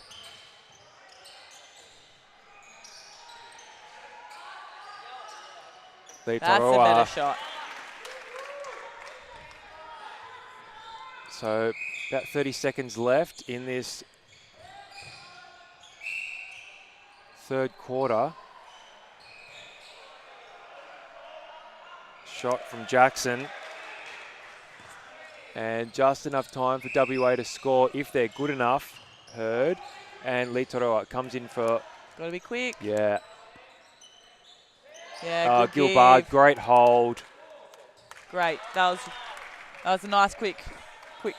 That's a better shot. So about 30 seconds left in this third quarter. Shot from Jackson. And just enough time for WA to score if they're good enough. Hurd. And Lee Taroa comes in for... Got to be quick. Yeah. Yeah, good Gilbard, give. great hold. Great. That was a nice quick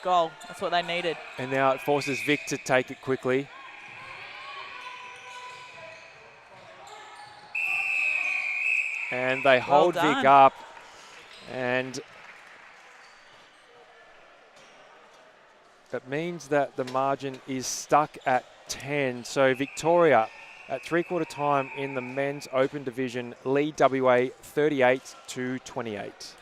goal. That's what they needed. And now it forces Vic to take it quickly. And they hold Vic up. And that means that the margin is stuck at 10. So Victoria at three-quarter time in the men's open division lead WA 38-28.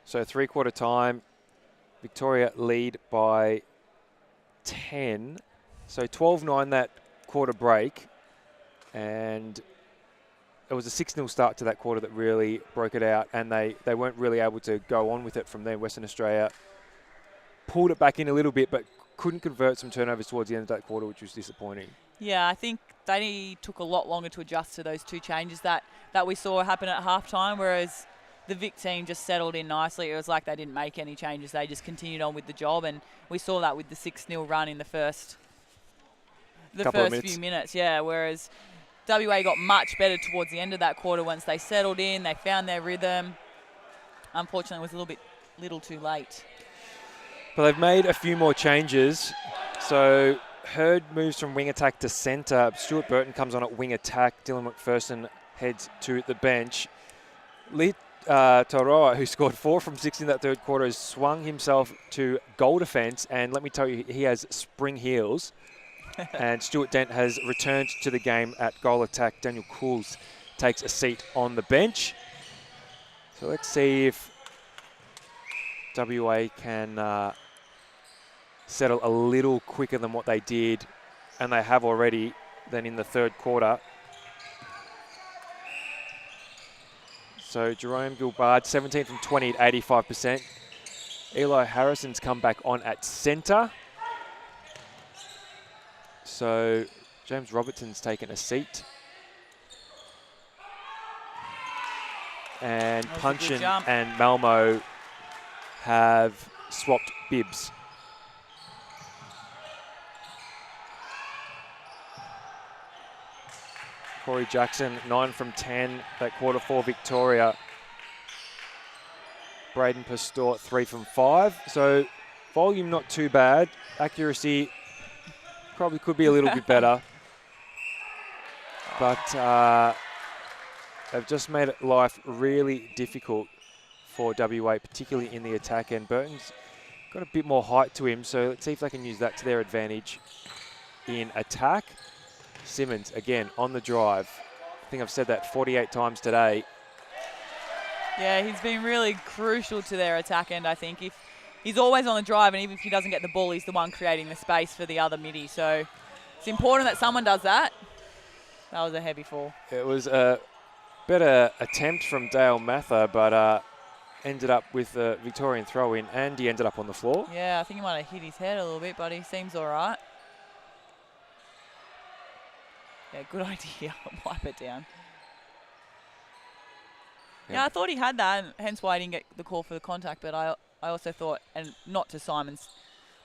So three-quarter time, Victoria lead by 10. So 12-9 that quarter break. And it was a 6-0 start to that quarter that really broke it out. And they weren't really able to go on with it from there. Western Australia pulled it back in a little bit, but couldn't convert some turnovers towards the end of that quarter, which was disappointing. Yeah, I think they took a lot longer to adjust to those two changes that we saw happen at halftime, whereas the Vic team just settled in nicely. It was like they didn't make any changes. They just continued on with the job, and we saw that with the 6-0 run in the first few minutes. Yeah, whereas WA got much better towards the end of that quarter once they settled in, they found their rhythm. Unfortunately, it was a little too late. But they've made a few more changes. So Hurd moves from wing attack to centre. Stuart Burton comes on at wing attack. Dylan McPherson heads to the bench. Lee Toroa, who scored 4 from 6 in that third quarter, has swung himself to goal defence. And let me tell you, he has spring heels. And Stuart Dent has returned to the game at goal attack. Daniel Cools takes a seat on the bench. So let's see if WA can settle a little quicker than what they did, and they have already, than in the third quarter. So Jerome Gilbard, 17 from 20 at 85%. Eli Harrison's come back on at centre. So James Robertson's taken a seat. And Punchin and Malmo have swapped bibs. Corey Jackson, 9 from 10, that quarter for Victoria. Braden Pastor, 3 from 5. So volume not too bad. Accuracy probably could be a little bit better. But they've just made life really difficult for WA, particularly in the attack end. Burton's got a bit more height to him, so let's see if they can use that to their advantage in attack. Simmons, again, on the drive. I think I've said that 48 times today. Yeah, he's been really crucial to their attack end, I think. If he's always on the drive, and even if he doesn't get the ball, he's the one creating the space for the other midi. So it's important that someone does that. That was a heavy fall. It was a better attempt from Dale Mather, but ended up with a Victorian throw-in, and he ended up on the floor. Yeah, I think he might have hit his head a little bit, but he seems all right. Yeah, good idea. Wipe it down. Yeah, I thought he had that, and hence why I didn't get the call for the contact, but I also thought, and not to Simon's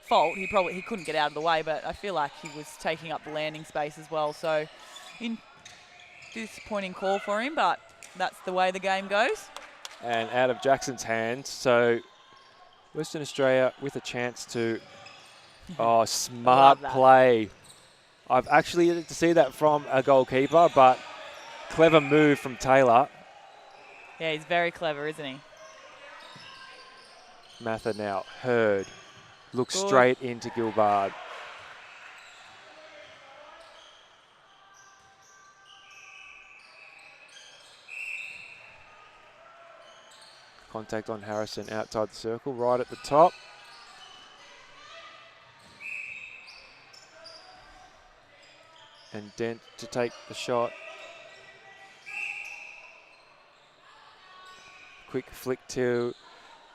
fault. He couldn't get out of the way, but I feel like he was taking up the landing space as well. So, disappointing call for him, but that's the way the game goes. And out of Jackson's hands, so Western Australia with a chance to, oh, smart play. I've actually yet to see that from a goalkeeper, but clever move from Taylor. Yeah, he's very clever, isn't he? Mather now, Hurd, looks straight into Gilbard. Contact on Harrison outside the circle, right at the top. And Dent to take the shot. Quick flick to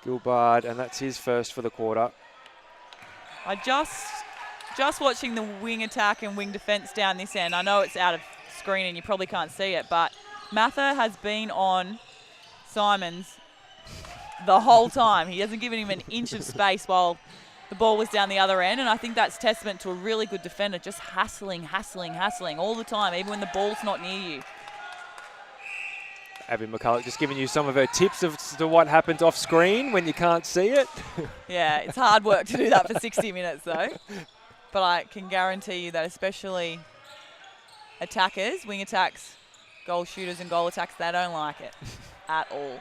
Gilbard, and that's his first for the quarter. I just watching the wing attack and wing defence down this end. I know it's out of screen and you probably can't see it, but Mather has been on Simons the whole time. He hasn't given him an inch of space while the ball was down the other end, and I think that's testament to a really good defender, just hassling all the time, even when the ball's not near you. Abby McCulloch just giving you some of her tips as to what happens off screen when you can't see it. Yeah, it's hard work to do that for 60 minutes though. But I can guarantee you that especially attackers, wing attacks, goal shooters and goal attacks, they don't like it at all.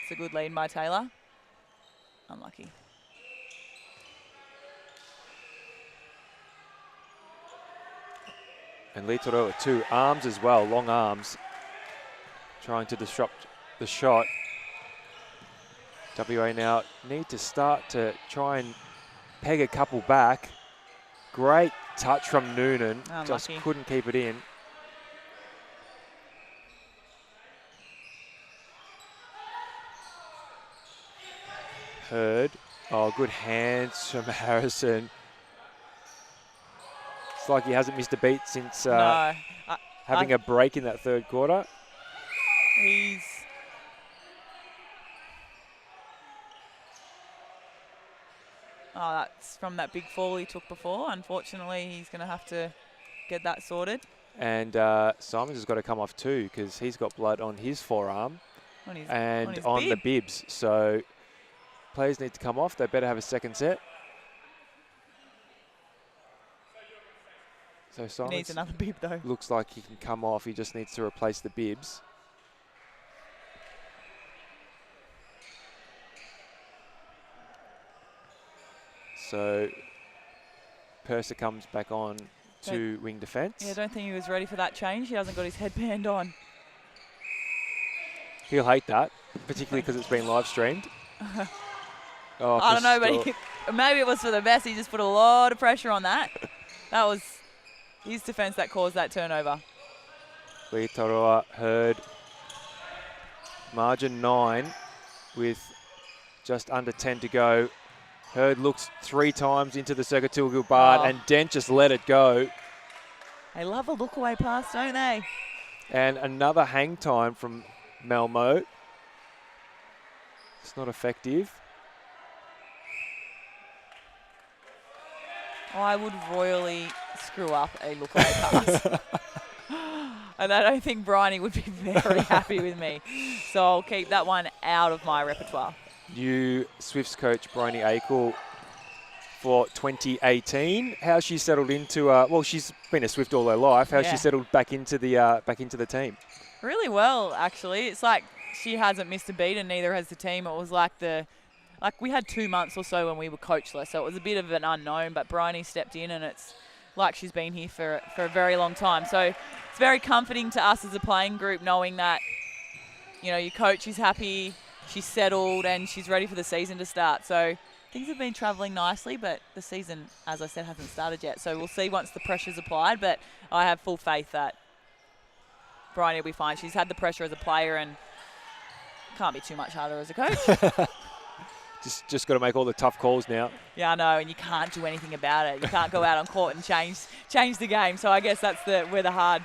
It's a good lead by Taylor. Unlucky. And Litoro, 2 arms as well, long arms, trying to disrupt the shot. WA now need to start to try and peg a couple back. Great touch from Noonan, just couldn't keep it in. Hurd, oh, good hands from Harrison. It's like he hasn't missed a beat since having a break in that third quarter. That's from that big fall he took before. Unfortunately, he's going to have to get that sorted. And Simons has got to come off too because he's got blood on his forearm on the bibs. So players need to come off. They better have a second set. So Simons needs another bib though. Looks like he can come off. He just needs to replace the bibs. So Purser comes back on to wing defence. Yeah, I don't think he was ready for that change. He hasn't got his headband on. He'll hate that, particularly because it's been live streamed. I don't know, but maybe it was for the best. He just put a lot of pressure on that. That was his defence that caused that turnover. Litoroa, Hurd, margin 9 with just under 10 to go. Hurd looks 3 times into the circuit to Gilbard, and Dent just let it go. They love a look-away pass, don't they? And another hang time from Malmo. It's not effective. I would royally screw up a look-away pass. And I don't think Bryony would be very happy with me. So I'll keep that one out of my repertoire. New Swifts coach Bryony Akel for 2018. How's she settled into? Well, she's been a Swift all her life. How's she settled back into the team? Really well, actually. It's like she hasn't missed a beat, and neither has the team. It was like we had 2 months or so when we were coachless, so it was a bit of an unknown. But Bryony stepped in, and it's like she's been here for a very long time. So it's very comforting to us as a playing group, knowing that your coach is happy. She's settled and she's ready for the season to start. So things have been travelling nicely, but the season, as I said, hasn't started yet. So we'll see once the pressure's applied, but I have full faith that Bryony will be fine. She's had the pressure as a player and can't be too much harder as a coach. just got to make all the tough calls now. Yeah, I know, and you can't do anything about it. You can't go out on court and change the game. So I guess that's where the hard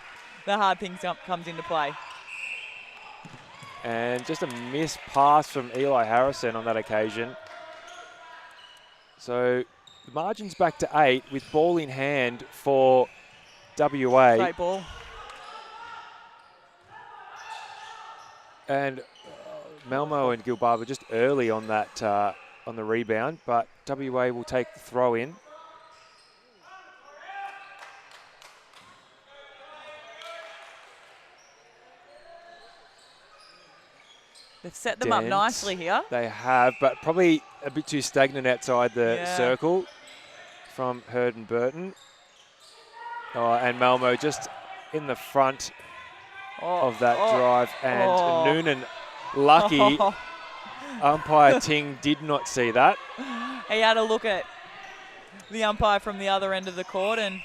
thing comes into play. And just a missed pass from Eli Harrison on that occasion. So the margin's back to 8 with ball in hand for WA. Great ball. And Malmo and Gilbard were just early on that on the rebound, but WA will take the throw in. They've set them up nicely here. They have, but probably a bit too stagnant outside the circle from Hurd and Burton. Oh, and Malmo just in the front of that drive. And Noonan, lucky. Umpire Ting did not see that. He had a look at the umpire from the other end of the court. And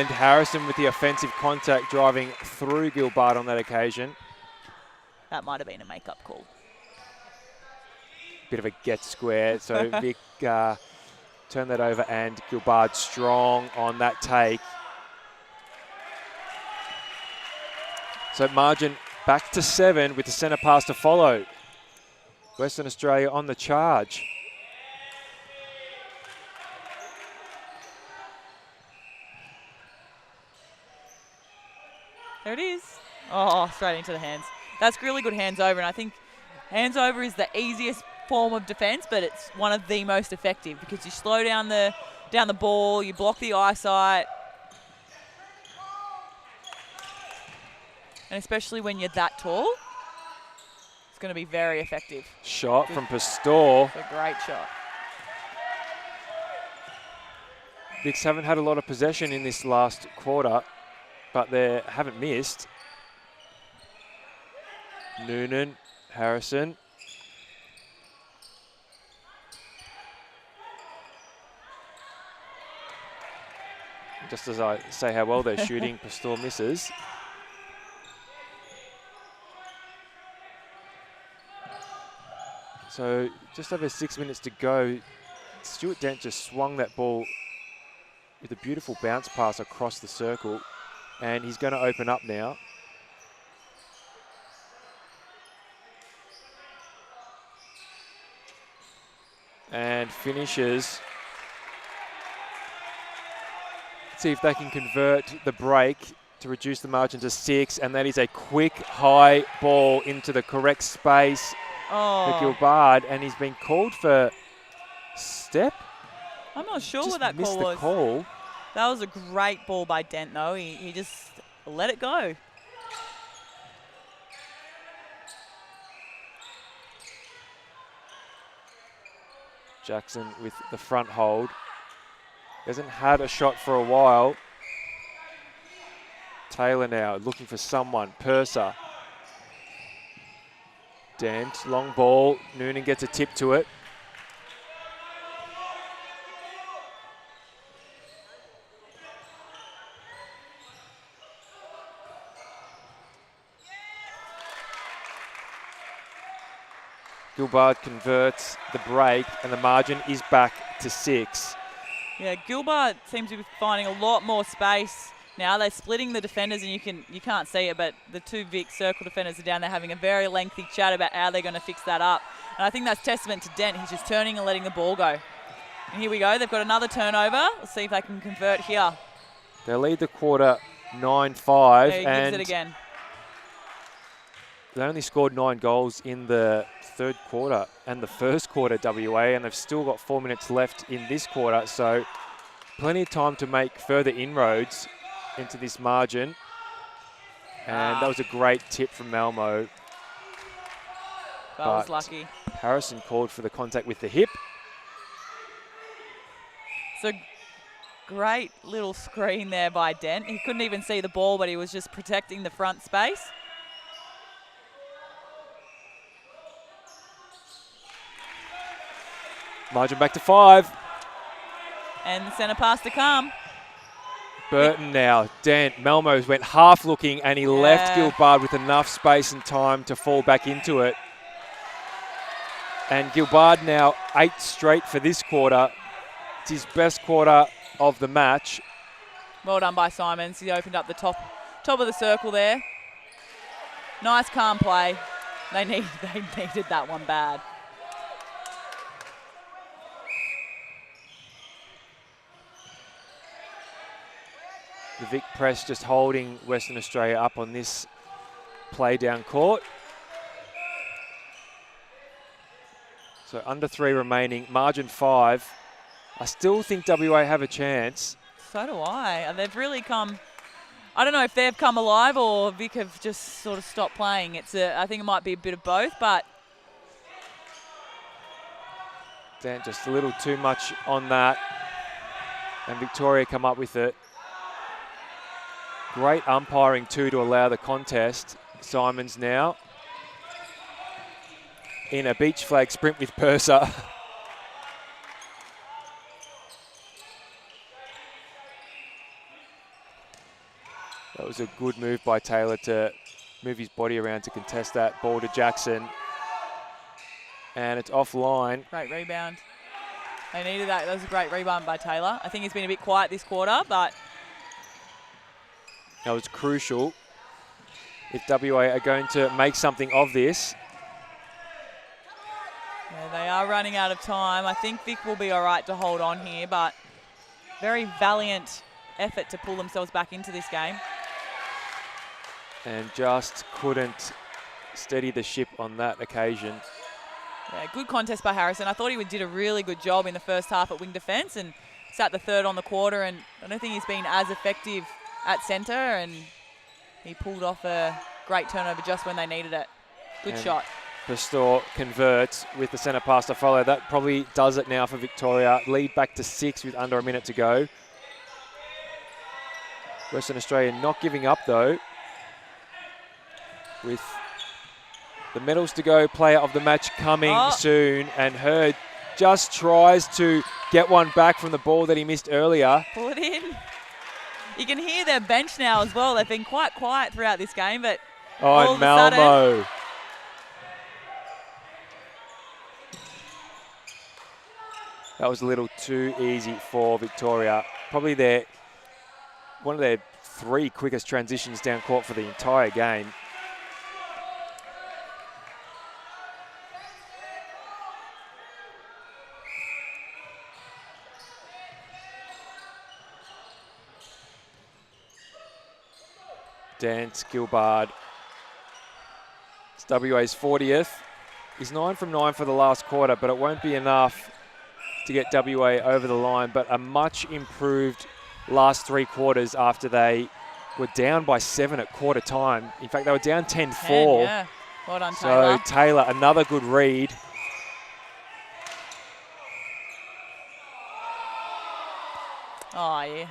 Harrison with the offensive contact driving through Gilbard on that occasion. That might have been a make-up call. Bit of a get square. So Vic turned that over and Gilbard strong on that take. So margin back to 7 with the centre pass to follow. Western Australia on the charge. There it is. Oh, straight into the hands. That's really good hands over, and I think hands over is the easiest form of defence, but it's one of the most effective because you slow down the ball, you block the eyesight, and especially when you're that tall, it's going to be very effective. Shot from Pastor. It's a great shot. Vics haven't had a lot of possession in this last quarter, but they haven't missed. Noonan, Harrison. Just as I say how well they're shooting, Pastor misses. So just over 6 minutes to go. Stuart Dent just swung that ball with a beautiful bounce pass across the circle, and he's going to open up now. And finishes. Let's see if they can convert the break to reduce the margin to 6, and that is a quick high ball into the correct space for Gilbard, and he's been called for step. I'm not sure Just what that missed call the was. Call. That was a great ball by Dent, though. He just let it go. Jackson with the front hold. Hasn't had a shot for a while. Taylor now looking for someone. Purser. Dent, long ball. Noonan gets a tip to it. Gilbard converts the break, and the margin is back to 6. Yeah, Gilbard seems to be finding a lot more space now. They're splitting the defenders, and you can't see it, but the two Vic circle defenders are down there having a very lengthy chat about how they're going to fix that up. And I think that's testament to Dent. He's just turning and letting the ball go. And here we go. They've got another turnover. Let's see if they can convert here. They lead the quarter 9-5. There he gives it again. They only scored 9 goals in the third quarter and the first quarter, WA, and they've still got 4 minutes left in this quarter, so plenty of time to make further inroads into this margin. And that was a great tip from Malmo. That was lucky. Harrison called for the contact with the hip. So great little screen there by Dent. He couldn't even see the ball, but he was just protecting the front space. Margin back to 5. And the centre pass to come. Burton now. Dent. Malmo's went half looking, and he left Gilbard with enough space and time to fall back into it. And Gilbard now 8 straight for this quarter. It's his best quarter of the match. Well done by Simons. He opened up the top of the circle there. Nice calm play. They needed that one bad. The Vic press just holding Western Australia up on this play down court. So under 3 remaining, margin 5. I still think WA have a chance. So do I. They've really come, I don't know if they've come alive or Vic have just sort of stopped playing. I think it might be a bit of both, but. Dan just a little too much on that. And Victoria come up with it. Great umpiring too to allow the contest. Simons now in a beach flag sprint with Purser. That was a good move by Taylor to move his body around to contest that. Ball to Jackson. And it's offline. Great rebound. They needed that. That was a great rebound by Taylor. I think he's been a bit quiet this quarter, but... That was crucial. If WA are going to make something of this. Yeah, they are running out of time. I think Vic will be all right to hold on here, but very valiant effort to pull themselves back into this game. And just couldn't steady the ship on that occasion. Yeah, good contest by Harrison. I thought he did a really good job in the first half at wing defence and sat the third on the quarter, and I don't think he's been as effective at centre, and he pulled off a great turnover just when they needed it. Good shot. Pastor converts with the centre pass to follow. That probably does it now for Victoria. Lead back to 6 with under a minute to go. Western Australia not giving up though. With the medals to go, player of the match coming soon, and Hurd just tries to get one back from the ball that he missed earlier. Pull it in. You can hear their bench now as well. They've been quite quiet throughout this game, but all and Malmo. That was a little too easy for Victoria. Probably one of their 3 quickest transitions down court for the entire game. Dance Gilbard. It's WA's 40th. He's 9 from 9 for the last quarter, but it won't be enough to get WA over the line. But a much improved last 3 quarters after they were down by 7 at quarter time. In fact, they were down 10-4. Yeah. Well done, Taylor. So Taylor, another good read. Oh, yeah.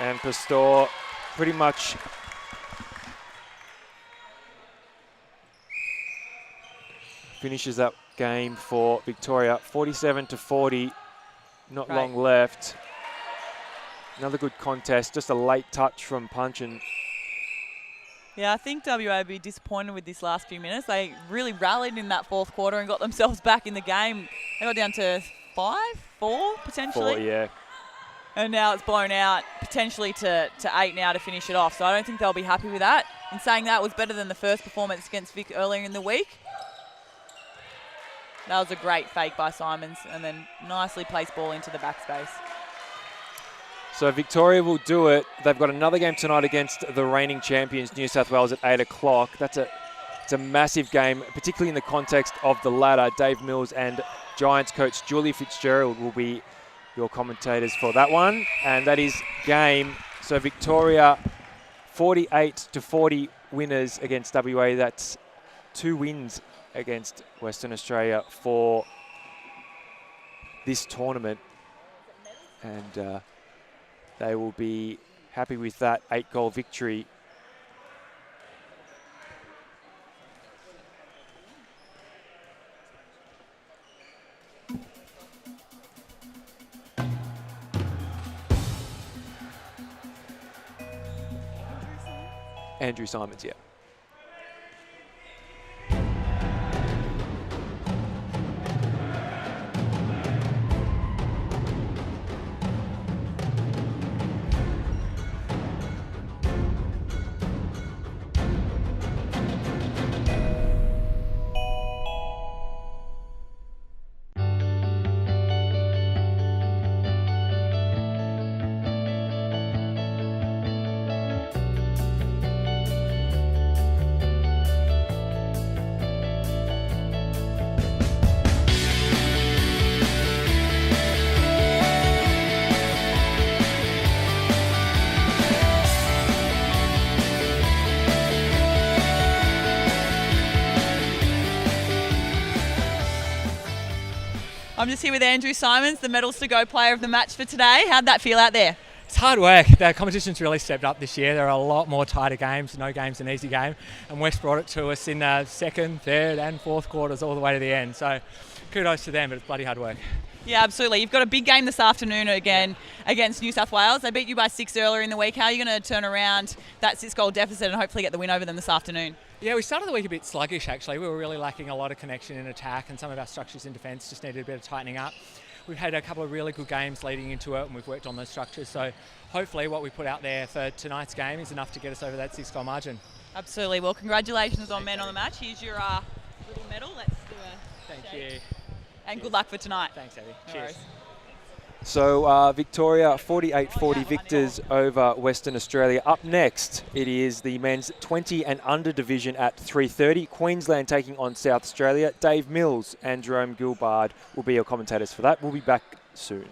And Pastor pretty much finishes that game for Victoria. 47-40, not long left. Another good contest, just a late touch from Punchin. Yeah, I think WA would be disappointed with this last few minutes. They really rallied in that 4th quarter and got themselves back in the game. They got down to 4 potentially. 4, yeah. And now it's blown out potentially to 8 now to finish it off. So I don't think they'll be happy with that. In saying that, it was better than the first performance against Vic earlier in the week. That was a great fake by Simons, and then nicely placed ball into the backspace. So Victoria will do it. They've got another game tonight against the reigning champions, New South Wales, at 8 o'clock. It's a massive game, particularly in the context of the ladder. Dave Mills and Giants coach Julie Fitzgerald will be your commentators for that one. And that is game. So Victoria 48-40 winners against WA. That's 2 wins against Western Australia for this tournament. And they will be happy with that 8-goal victory. Andrew Simons, yeah. I'm just here with Andrew Simons, the Medals to Go player of the match for today. How'd that feel out there? It's hard work. The competition's really stepped up this year. There are a lot more tighter games. No game's an easy game. And West brought it to us in the second, third and fourth quarters all the way to the end. So kudos to them, but it's bloody hard work. Yeah, absolutely. You've got a big game this afternoon again against New South Wales. They beat you by 6 earlier in the week. How are you going to turn around that 6-goal deficit and hopefully get the win over them this afternoon? Yeah, we started the week a bit sluggish actually. We were really lacking a lot of connection in attack and some of our structures in defence just needed a bit of tightening up. We've had a couple of really good games leading into it and we've worked on those structures. So hopefully what we put out there for tonight's game is enough to get us over that 6-goal margin. Absolutely. Well, congratulations on Men on the Match. Here's your little medal. Let's do a Thank shake. you. And good luck for tonight. Thanks, Abby. No Cheers. worries. So Victoria 48-40 victors over Western Australia. Up next, it is the men's 20 and under division at 3:30. Queensland taking on South Australia. Dave Mills and Jerome Gilbard will be your commentators for that. We'll be back soon.